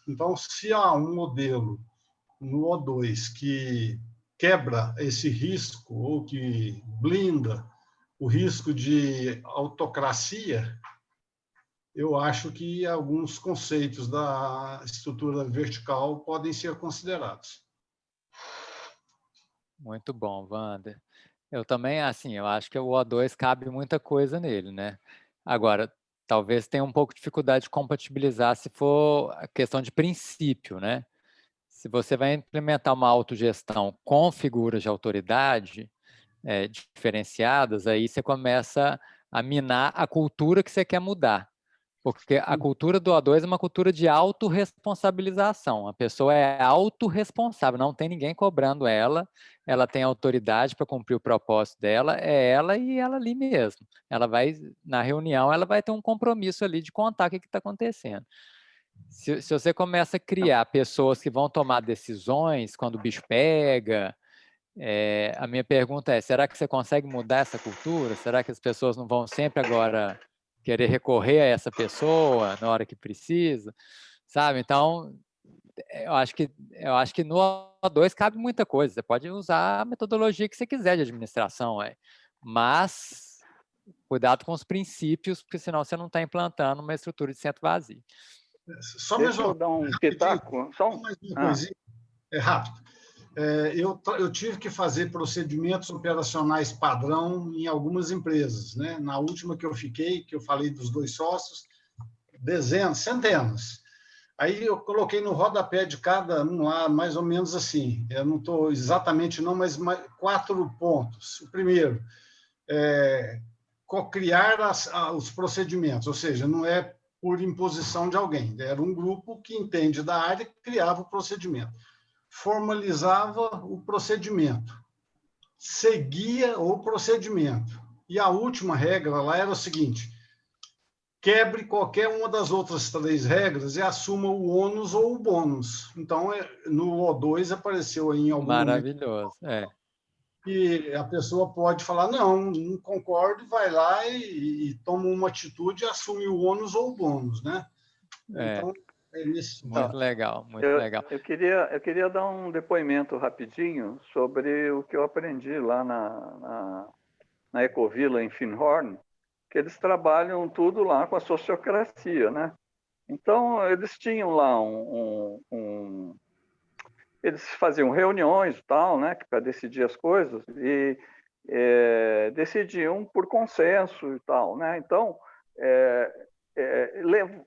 Então, se há um modelo no O2 que quebra esse risco ou que blinda o risco de autocracia, eu acho que alguns conceitos da estrutura vertical podem ser considerados. Muito bom, Wander. Eu também, assim, eu acho que o O2 cabe muita coisa nele, né? Agora, talvez tenha um pouco de dificuldade de compatibilizar se for a questão de princípio, né? Se você vai implementar uma autogestão com figuras de autoridade diferenciadas, aí você começa a minar a cultura que você quer mudar. Porque a cultura do O2 é uma cultura de autorresponsabilização. A pessoa é autorresponsável, não tem ninguém cobrando ela, ela tem autoridade para cumprir o propósito dela, é ela e ela ali mesmo. Ela vai, na reunião, ela vai ter um compromisso ali de contar o que está acontecendo. Se você começa a criar pessoas que vão tomar decisões quando o bicho pega, a minha pergunta é, será que você consegue mudar essa cultura? Será que as pessoas não vão sempre agora querer recorrer a essa pessoa na hora que precisa, sabe? Então, eu acho que no O2 cabe muita coisa. Você pode usar a metodologia que você quiser de administração, mas cuidado com os princípios, porque senão você não está implantando uma estrutura de centro vazio. Só Deixa mesmo eu dar um pitaco. só mais uma coisinha, rápido. Eu tive que fazer procedimentos operacionais padrão em algumas empresas, né? Na última que eu fiquei, que eu falei dos 2 sócios, dezenas, centenas. Aí eu coloquei no rodapé de cada um lá, mais ou menos assim. Eu não estou exatamente não, mas 4 pontos. O primeiro, cocriar os procedimentos, ou seja, não é por imposição de alguém. Era um grupo que entende da área que criava o procedimento. Formalizava o procedimento, seguia o procedimento. E a última regra lá era o seguinte: quebre qualquer uma das outras 3 regras e assuma o ônus ou o bônus. Então, no O2 apareceu aí em algum Maravilhoso, momento que a pessoa pode falar, não concordo, vai lá e toma uma atitude e assume o ônus ou o bônus, né? Então, nesse muito legal, muito legal. Eu queria dar um depoimento rapidinho sobre o que eu aprendi lá na Ecovila, em Findhorn, que eles trabalham tudo lá com a sociocracia, né? Então, eles tinham lá eles faziam reuniões e tal, né, para decidir as coisas, e decidiam por consenso e tal, né? Então,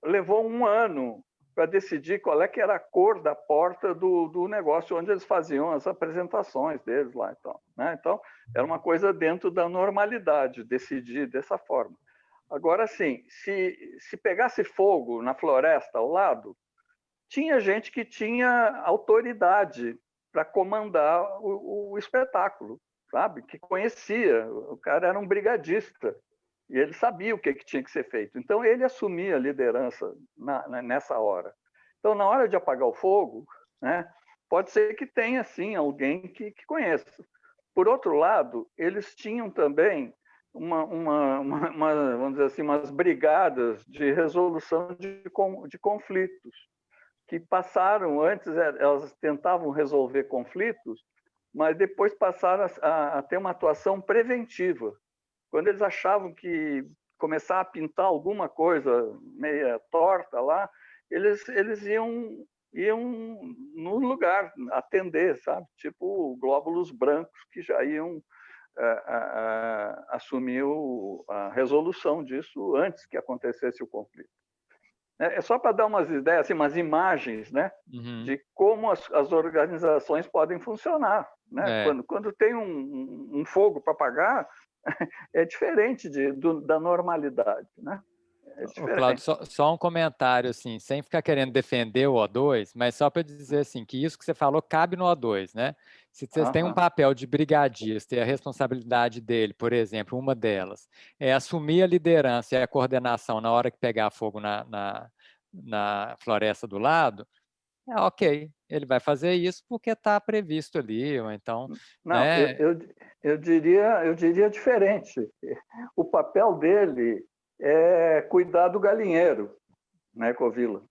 levou um ano para decidir qual é que era a cor da porta do negócio onde eles faziam as apresentações deles lá, então, né? Então, era uma coisa dentro da normalidade, decidir dessa forma. Agora, sim, se pegasse fogo na floresta ao lado, tinha gente que tinha autoridade para comandar o espetáculo, sabe? Que conhecia, o cara era um brigadista, e ele sabia o que tinha que ser feito. Então, ele assumia a liderança nessa hora. Então, na hora de apagar o fogo, né, pode ser que tenha, sim, alguém que conheça. Por outro lado, eles tinham também vamos dizer assim, umas brigadas de resolução de conflitos, que passaram, antes elas tentavam resolver conflitos, mas depois passaram a ter uma atuação preventiva. Quando eles achavam que começar a pintar alguma coisa meia torta lá, eles iam no lugar atender, sabe? Tipo glóbulos brancos que já iam assumir a resolução disso antes que acontecesse o conflito. É só para dar umas ideias, assim, umas imagens, né, de como as organizações podem funcionar. Né? Quando tem um fogo para apagar, é diferente da normalidade. Né? Ô, Cláudio, só um comentário, assim, sem ficar querendo defender o O2, mas só para dizer assim, que isso que você falou cabe no O2, né? Se vocês têm um papel de brigadista e a responsabilidade dele, por exemplo, uma delas, é assumir a liderança e a coordenação na hora que pegar fogo na floresta do lado, ok, ele vai fazer isso porque está previsto ali, ou então... Não, né? eu diria diferente. O papel dele é cuidar do galinheiro, né, Covila?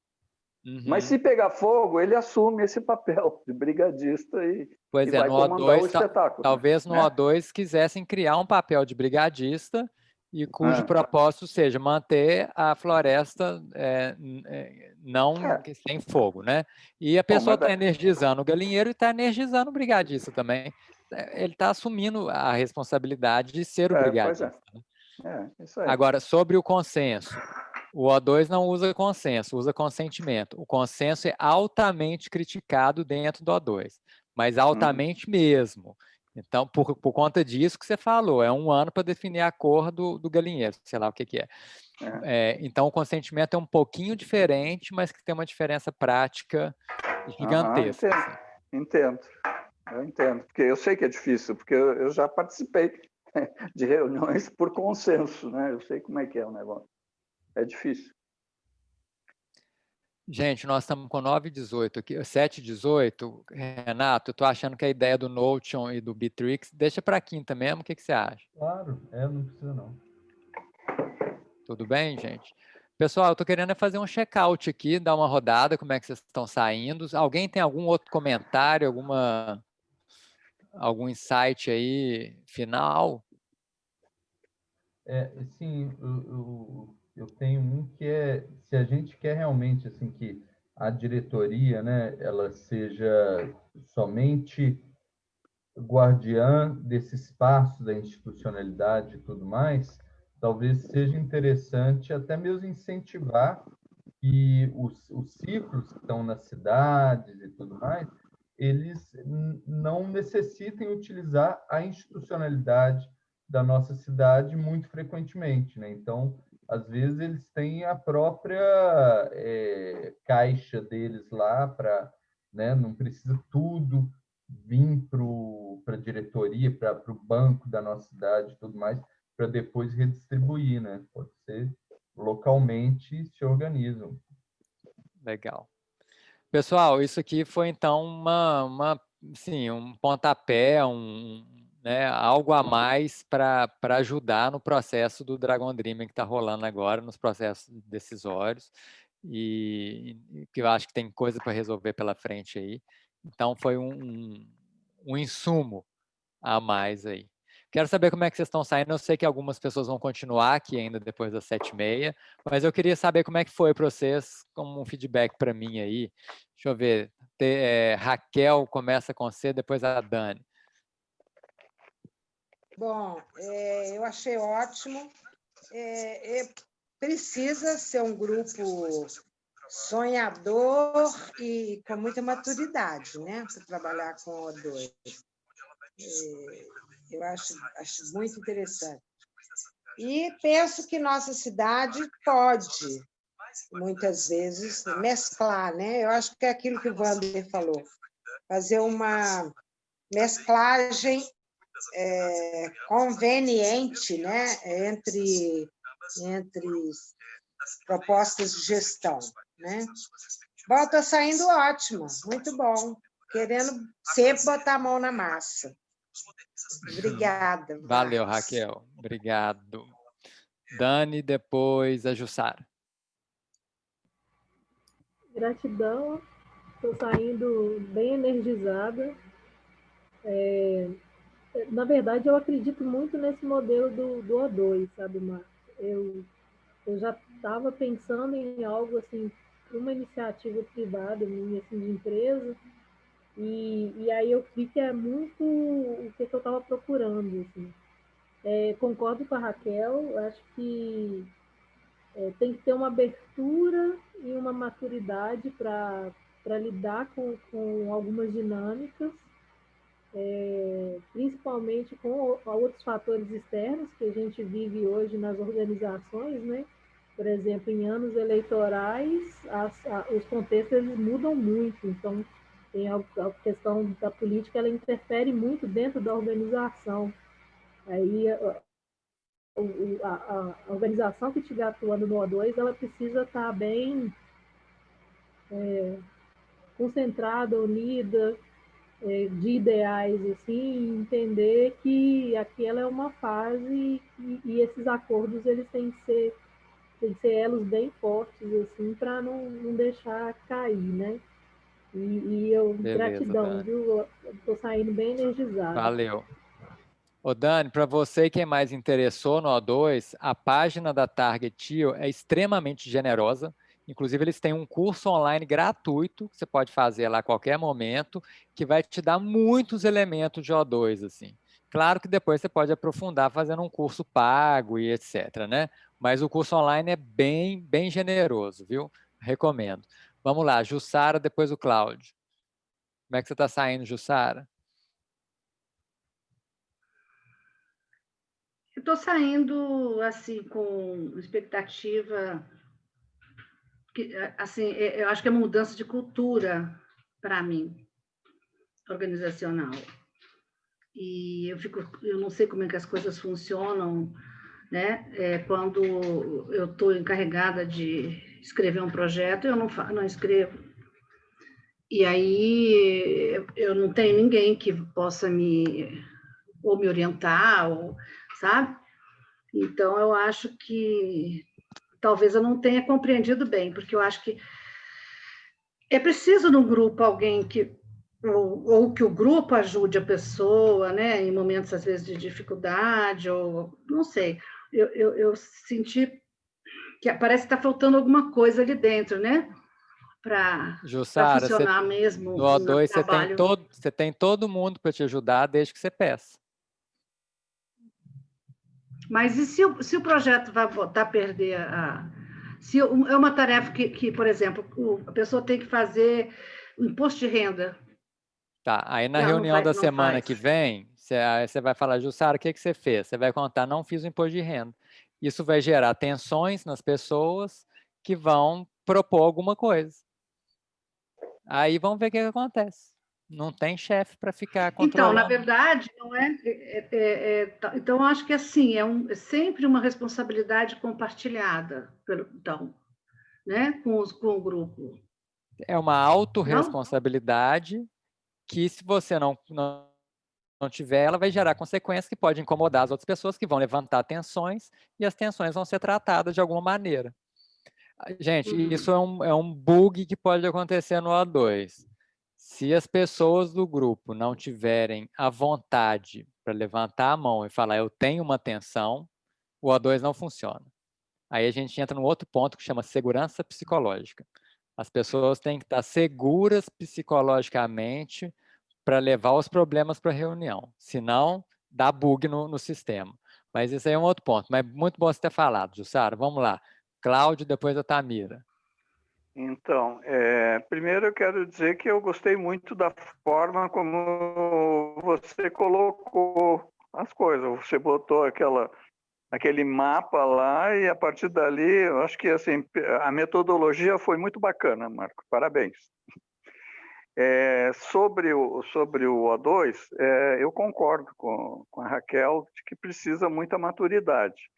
Mas se pegar fogo, ele assume esse papel de brigadista e vai comandar o espetáculo. Talvez no O2 quisessem criar um papel de brigadista e cujo propósito seja manter a floresta sem fogo, né? E a pessoa está energizando o galinheiro e está energizando o brigadista também. Ele está assumindo a responsabilidade de ser o brigadista. Isso aí. Agora, sobre o consenso. O O2 não usa consenso, usa consentimento. O consenso é altamente criticado dentro do O2, mas altamente mesmo. Então, por conta disso que você falou, é 1 ano para definir a cor do galinheiro, sei lá o que é. Então, o consentimento é um pouquinho diferente, mas que tem uma diferença prática gigantesca. Entendo. Eu entendo, porque eu sei que é difícil, porque eu já participei de reuniões por consenso, né? Eu sei como é que é o negócio. É difícil. Gente, nós estamos com 9h18 aqui, 7h18. Renato, eu estou achando que a ideia do Notion e do Bitrix deixa para quinta mesmo. O que você acha? Claro, não precisa não. Tudo bem, gente? Pessoal, eu estou querendo fazer um check-out aqui, dar uma rodada, como é que vocês estão saindo. Alguém tem algum outro comentário, algum insight aí final? Sim, eu tenho um que é, se a gente quer realmente assim que a diretoria, né, ela seja somente guardiã desse espaço da institucionalidade e tudo mais, talvez seja interessante até mesmo incentivar que os ciclos que estão nas cidades e tudo mais, eles não necessitem utilizar a institucionalidade da nossa cidade muito frequentemente, né? Então, às vezes eles têm a própria caixa deles lá para, né? Não precisa tudo vir para a diretoria, para o banco da nossa cidade e tudo mais, para depois redistribuir, né? Pode ser localmente se organizam. Legal. Pessoal, isso aqui foi então sim, um pontapé, né, algo a mais para ajudar no processo do Dragon Dreaming que está rolando agora, nos processos decisórios, e que eu acho que tem coisa para resolver pela frente aí. Então, foi um insumo a mais aí. Quero saber como é que vocês estão saindo. Eu sei que algumas pessoas vão continuar aqui ainda depois das 7h30, mas eu queria saber como é que foi para vocês, como um feedback para mim aí. Deixa eu ver. Raquel começa com você, depois a Dani. Bom, eu achei ótimo. Precisa ser um grupo sonhador e com muita maturidade, né, para trabalhar com o O2. Eu acho muito interessante. E penso que nossa cidade pode, muitas vezes, mesclar, né? Eu acho que é aquilo que o Wander falou, fazer uma mesclagem conveniente, né, entre propostas de gestão, né? Está saindo ótima, muito bom. Querendo sempre botar a mão na massa. Obrigada. Valeu, Raquel. Obrigado. Dani, depois a Jussara. Gratidão. Estou saindo bem energizada. Na verdade, eu acredito muito nesse modelo do O2, sabe, Marcos? Eu já estava pensando em algo assim, uma iniciativa privada minha, assim, de empresa, e aí eu vi que é muito o que eu estava procurando. Assim. Concordo com a Raquel, acho que tem que ter uma abertura e uma maturidade para lidar com algumas dinâmicas, principalmente com outros fatores externos que a gente vive hoje nas organizações, né? Por exemplo, em anos eleitorais, os contextos eles mudam muito, então tem a questão da política, ela interfere muito dentro da organização. Aí a organização que estiver atuando no O2, ela precisa estar bem concentrada, unida, de ideais, assim, entender que aquela é uma fase e esses acordos eles têm que ser elos bem fortes, assim, para não deixar cair, né? E eu, Beleza, gratidão, Dani. viu? Estou saindo bem energizada. Valeu. Ô, Dani, para você que mais interessou no O2, a página da Target Tio é extremamente generosa. Inclusive, eles têm um curso online gratuito que você pode fazer lá a qualquer momento, que vai te dar muitos elementos de O2, assim. Claro que depois você pode aprofundar fazendo um curso pago e etc, né? Mas o curso online é bem generoso, viu? Recomendo. Vamos lá, Jussara, depois o Cláudio. Como é que você está saindo, Jussara? Eu estou saindo assim com expectativa, assim, eu acho que é uma mudança de cultura para mim, organizacional. E eu não sei como é que as coisas funcionam, né? Quando eu estou encarregada de escrever um projeto, eu não escrevo. E aí eu não tenho ninguém que possa me orientar, sabe? Então eu acho que talvez eu não tenha compreendido bem, porque eu acho que é preciso no grupo alguém ou que o grupo ajude a pessoa, né, em momentos às vezes de dificuldade, ou não sei. Eu senti que parece que está faltando alguma coisa ali dentro, né, para Jussara, funcionar mesmo no o O2 trabalho. você tem todo mundo para te ajudar, desde que você peça. Mas e se o projeto vai botar a perder se é uma tarefa que, por exemplo, a pessoa tem que fazer o imposto de renda. Tá, aí na Ela reunião da não semana faz. que vem, você vai falar, Jussara, o que você fez? Você vai contar, não fiz o imposto de renda. Isso vai gerar tensões nas pessoas que vão propor alguma coisa. Aí vamos ver o que acontece. Não tem chefe para ficar Então, na controlando. verdade, não então, eu acho que assim, é sempre uma responsabilidade compartilhada, então, né, com o grupo. É uma autorresponsabilidade que, se você não tiver, ela vai gerar consequências que podem incomodar as outras pessoas, que vão levantar tensões, e as tensões vão ser tratadas de alguma maneira. Gente, isso é um bug que pode acontecer no O2. Se as pessoas do grupo não tiverem a vontade para levantar a mão e falar, eu tenho uma tensão, o O2 não funciona. Aí a gente entra num outro ponto que chama segurança psicológica. As pessoas têm que estar seguras psicologicamente para levar os problemas para a reunião. Senão, dá bug no sistema. Mas isso aí é um outro ponto. Mas muito bom você ter falado, Jussara. Vamos lá. Cláudio, depois a Tamira. Então, primeiro eu quero dizer que eu gostei muito da forma como você colocou as coisas. Você botou aquele mapa lá e, a partir dali, eu acho que assim, a metodologia foi muito bacana, Marco. Parabéns. Sobre o O2, eu concordo com a Raquel de que precisa muita maturidade,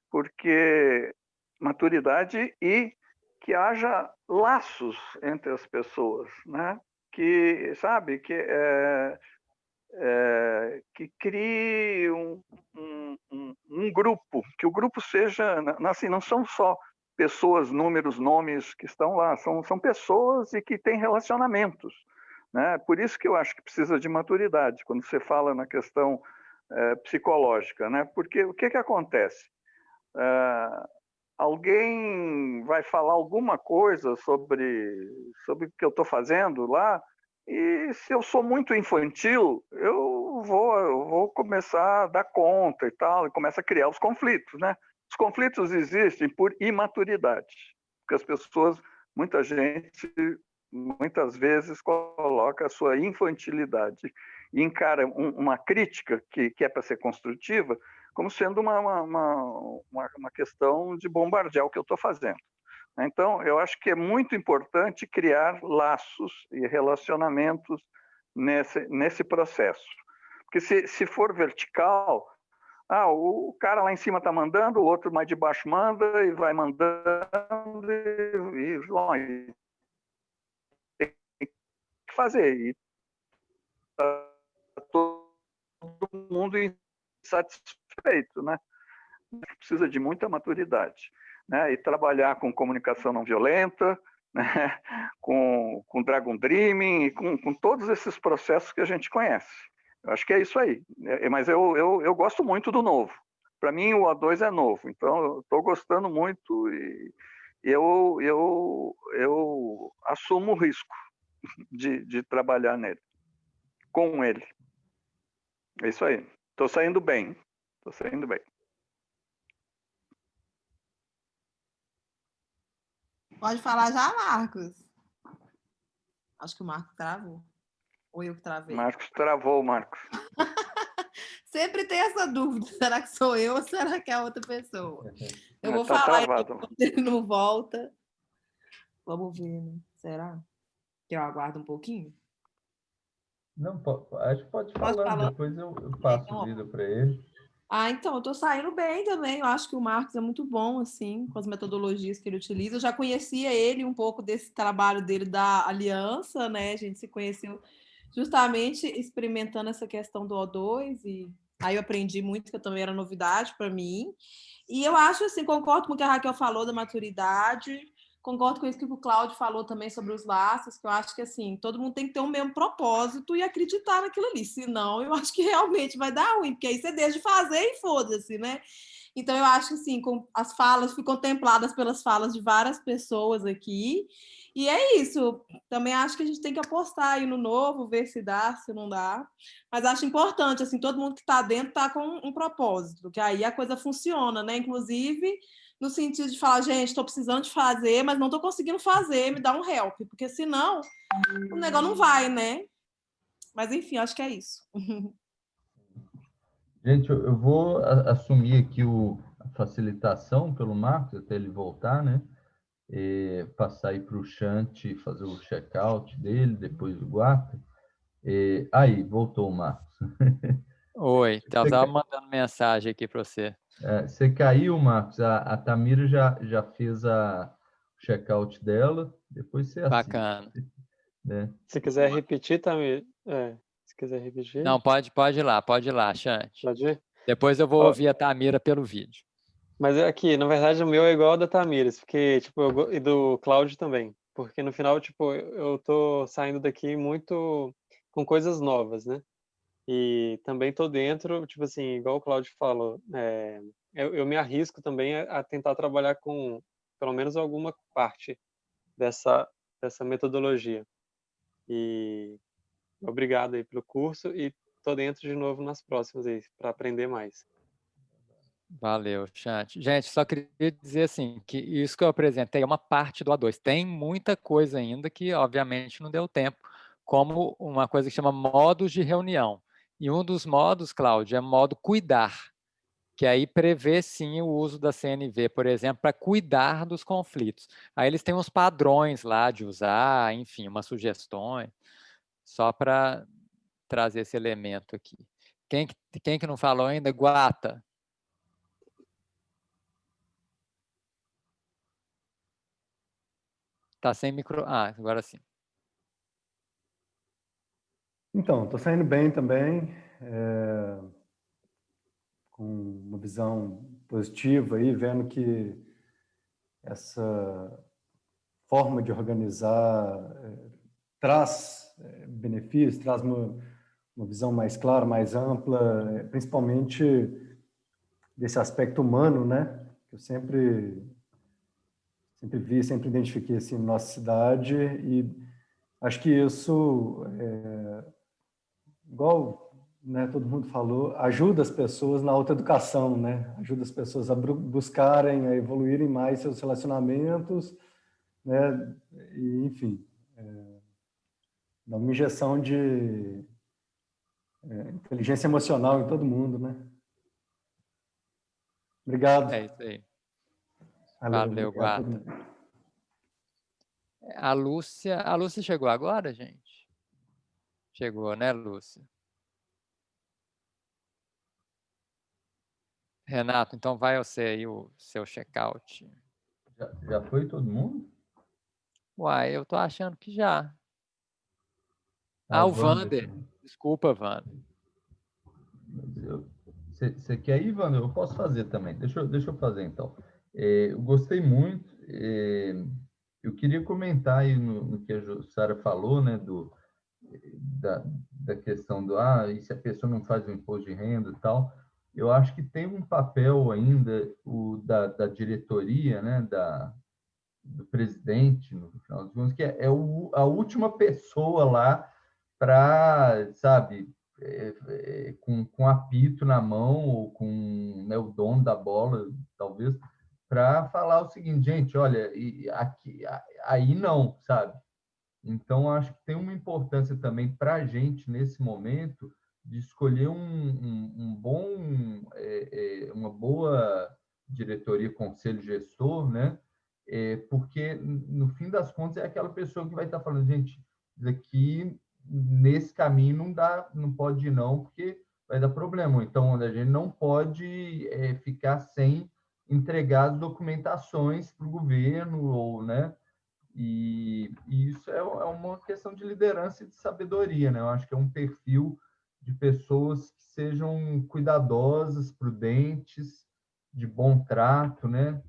porque maturidade e que haja laços entre as pessoas, né? Que, sabe, que crie um grupo, que o grupo seja, assim, não são só pessoas, números, nomes que estão lá, são pessoas e que têm relacionamentos, né? Por isso que eu acho que precisa de maturidade, quando você fala na questão psicológica, né? Porque o que acontece? Alguém vai falar alguma coisa sobre o que eu estou fazendo lá, e se eu sou muito infantil, eu vou começar a dar conta e tal, e começa a criar os conflitos, né? Os conflitos existem por imaturidade, porque as pessoas, muita gente, muitas vezes coloca a sua infantilidade e encara uma crítica que é para ser construtiva como sendo uma questão de bombardear o que eu estou fazendo. Então, eu acho que é muito importante criar laços e relacionamentos nesse processo. Porque se for vertical, o cara lá em cima está mandando, o outro mais de baixo manda e vai mandando e tem que fazer. E tá todo mundo insatisfeito, né? Precisa de muita maturidade, né? E trabalhar com comunicação não violenta, né? com Dragon Dreaming, e com todos esses processos que a gente conhece. Eu acho que é isso aí. Mas eu gosto muito do novo. Para mim, o O2 é novo. Então, eu estou gostando muito e eu assumo o risco de trabalhar nele, com ele. É isso aí. Estou saindo bem. Estou saindo bem. Pode falar já, Marcos. Acho que o Marcos travou. Ou eu que travei. Marcos travou, Marcos. Sempre tem essa dúvida. Será que sou eu ou será que é outra pessoa? Eu vou Tá falar travado. enquanto ele não volta. Vamos ver, né? Será? Que eu aguardo um pouquinho? Não, acho que pode falar, depois eu passo vida para ele. Então, eu tô saindo bem também. Eu acho que o Marcos é muito bom, assim, com as metodologias que ele utiliza. Eu já conhecia ele um pouco desse trabalho dele da aliança, né? A gente se conheceu justamente experimentando essa questão do O2 e aí eu aprendi muito, que também era novidade para mim. E eu acho, assim, concordo com o que a Raquel falou da maturidade, concordo com isso que o Cláudio falou também sobre os laços, que eu acho que, assim, todo mundo tem que ter o mesmo propósito e acreditar naquilo ali, senão eu acho que realmente vai dar ruim, porque aí você deixa de fazer e foda-se, né? Então, eu acho que, assim, as falas, fui contempladas pelas falas de várias pessoas aqui, e é isso. Também acho que a gente tem que apostar aí no novo, ver se dá, se não dá. Mas acho importante, assim, todo mundo que está dentro está com um propósito, que aí a coisa funciona, né? Inclusive, no sentido de falar, gente, estou precisando de fazer, mas não estou conseguindo fazer, me dá um help, porque senão o negócio não vai, né? Mas, enfim, acho que é isso. Gente, eu vou assumir aqui a facilitação pelo Marcos, até ele voltar, né? Passar aí para o Chante, fazer o check-out dele, depois o Guata. Aí, voltou o Marcos. Oi, eu estava mandando mensagem aqui para você. Você caiu, Marcos. A Tamira já fez o check-out dela, depois você assiste. Bacana. Né? Se quiser repetir, Tamira. Se quiser repetir. Não, pode ir lá, Chante. Pode ir? Depois eu vou ouvir a Tamira pelo vídeo. Mas aqui, na verdade, o meu é igual ao da Tamires, porque, tipo, e do Cláudio também. Porque no final, tipo, eu tô saindo daqui muito com coisas novas, né? E também tô dentro, tipo assim, igual o Cláudio falou, eu me arrisco também a tentar trabalhar com, pelo menos, alguma parte dessa metodologia. E obrigado aí pelo curso e tô dentro de novo nas próximas aí, para aprender mais. Valeu, Chante. Gente, só queria dizer assim, que isso que eu apresentei é uma parte do A2. Tem muita coisa ainda que, obviamente, não deu tempo, como uma coisa que chama modos de reunião. E um dos modos, Cláudio, é modo cuidar, que aí prevê, sim, o uso da CNV, por exemplo, para cuidar dos conflitos. Aí eles têm uns padrões lá de usar, enfim, umas sugestões, só para trazer esse elemento aqui. Quem que não falou ainda? Guata. Tá sem micro... agora sim. Então, estou saindo bem também, com uma visão positiva aí, vendo que essa forma de organizar traz benefícios, traz uma visão mais clara, mais ampla, principalmente desse aspecto humano, né? Que eu sempre vi, sempre identifiquei assim na nossa cidade, e acho que isso, igual né, todo mundo falou, ajuda as pessoas na autoeducação, né? Ajuda as pessoas a buscarem, a evoluírem mais seus relacionamentos, né? E, enfim, dá uma injeção de inteligência emocional em todo mundo, né? Obrigado. É isso aí. obrigado Valeu, a todo Guarda. mundo. A Lúcia chegou agora, gente? Chegou, né, Lúcia? Renato, então vai você aí o seu check-out. Já foi todo mundo? Uai, eu tô achando que já. Ah, O o Wander Vander. também. Desculpa, Vander. Você quer ir, Wander? Eu posso fazer também. Deixa eu fazer, então. Eu gostei muito. Eu queria comentar aí no que a Jussara falou, né, da questão e se a pessoa não faz o imposto de renda e tal. Eu acho que tem um papel ainda da diretoria, né, do presidente, no final dos contos, que é a última pessoa lá para, sabe, com apito na mão ou com, né, o dono da bola, talvez, para falar o seguinte, gente, olha, aí não, sabe? Então, acho que tem uma importância também para a gente, nesse momento, de escolher uma boa diretoria, conselho gestor, né? Porque, no fim das contas, é aquela pessoa que vai estar falando, gente, daqui, nesse caminho, não pode ir não, porque vai dar problema. Então, a gente não pode ficar sem entregar as documentações para o governo, ou, né? E isso é uma questão de liderança e de sabedoria, né? Eu acho que é um perfil de pessoas que sejam cuidadosas, prudentes, de bom trato, né?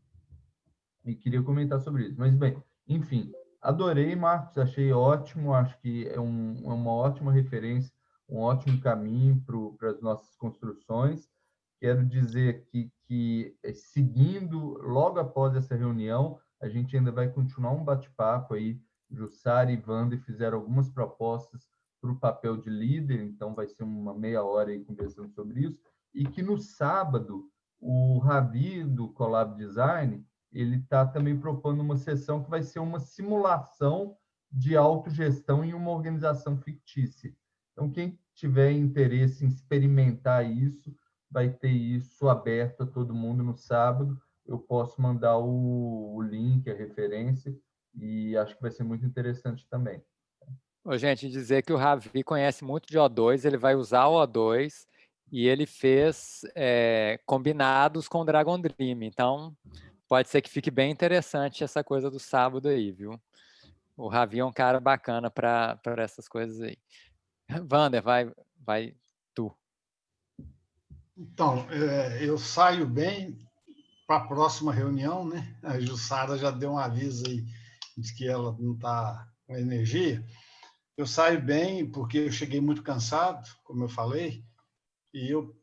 E queria comentar sobre isso. Mas, bem, enfim, adorei, Marcos, achei ótimo, acho que é uma ótima referência, um ótimo caminho para as nossas construções. Quero dizer aqui que, seguindo, logo após essa reunião, a gente ainda vai continuar um bate-papo aí. Jussara e Wander fizeram algumas propostas para o papel de líder, então vai ser uma meia hora aí conversando sobre isso. E que no sábado, o Ravi, do Collab Design, ele está também propondo uma sessão que vai ser uma simulação de autogestão em uma organização fictícia. Então, quem tiver interesse em experimentar isso, vai ter isso aberto a todo mundo no sábado. Eu posso mandar o link, a referência, e acho que vai ser muito interessante também. Ô, gente, dizer que o Ravi conhece muito de O2, ele vai usar o O2 e ele fez combinados com o Dragon Dream. Então, pode ser que fique bem interessante essa coisa do sábado aí, viu? O Ravi é um cara bacana para essas coisas aí. Wander, vai tu. Então, eu saio bem para a próxima reunião, né? A Jussara já deu um aviso aí de que ela não está com energia. Eu saio bem porque eu cheguei muito cansado, como eu falei, e eu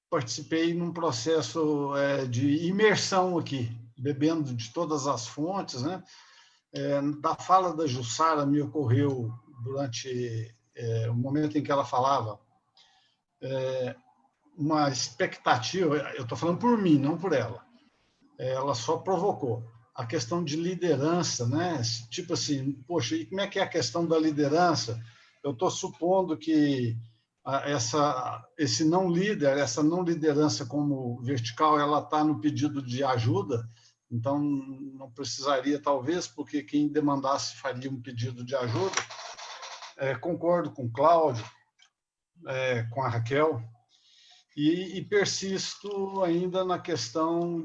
participei num processo de imersão aqui, bebendo de todas as fontes, né? Da fala da Jussara me ocorreu durante o momento em que ela falava uma expectativa, eu estou falando por mim, não por ela, ela só provocou a questão de liderança, né? Tipo assim, poxa, e como é que é a questão da liderança? Eu estou supondo que esse não líder, essa não liderança como vertical, ela está no pedido de ajuda, então não precisaria, talvez, porque quem demandasse faria um pedido de ajuda. Concordo com o Cláudio, com a Raquel, e persisto ainda na questão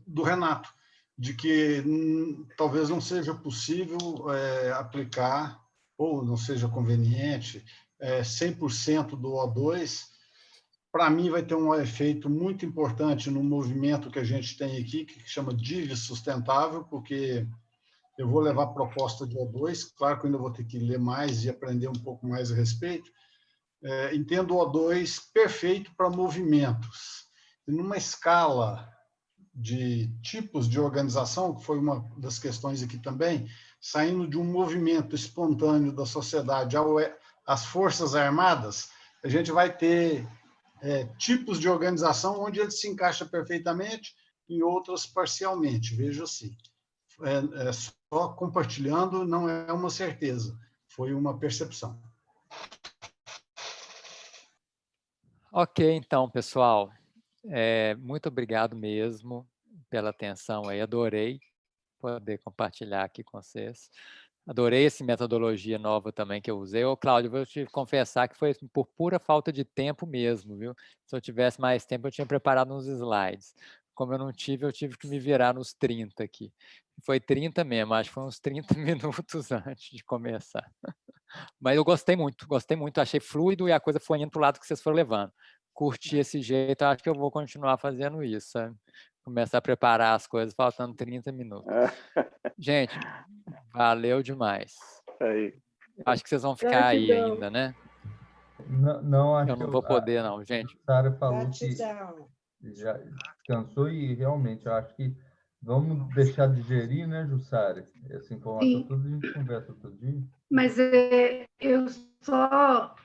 do Renato, de que talvez não seja possível aplicar, ou não seja conveniente, 100% do O2. Para mim, vai ter um efeito muito importante no movimento que a gente tem aqui, que chama DIV Sustentável, porque eu vou levar proposta de O2, claro que eu ainda vou ter que ler mais e aprender um pouco mais a respeito. Entendo o O2 perfeito para movimentos. E numa escala de tipos de organização, que foi uma das questões aqui também, saindo de um movimento espontâneo da sociedade as Forças Armadas, a gente vai ter tipos de organização onde ele se encaixa perfeitamente e outras parcialmente, veja assim. Só compartilhando não é uma certeza, foi uma percepção. Ok, então, pessoal, muito obrigado mesmo pela atenção aí, adorei poder compartilhar aqui com vocês. Adorei essa metodologia nova também que eu usei. Ô, Cláudio, vou te confessar que foi por pura falta de tempo mesmo, viu? Se eu tivesse mais tempo, eu tinha preparado uns slides. Como eu não tive, eu tive que me virar nos 30 aqui. Foi 30 mesmo, acho que foi uns 30 minutos antes de começar. Mas eu gostei muito, achei fluido e a coisa foi indo para o lado que vocês foram levando. Curti esse jeito, acho que eu vou continuar fazendo isso, sabe? Começar a preparar as coisas faltando 30 minutos. Gente, valeu demais. Acho que vocês vão ficar aí ainda, né? Não, acho eu não vou poder, não, gente. A Sara falou que já descansou e realmente eu acho que vamos deixar digerir, né, Jussara? Essa informação toda a gente conversa outro dia. Mas eu só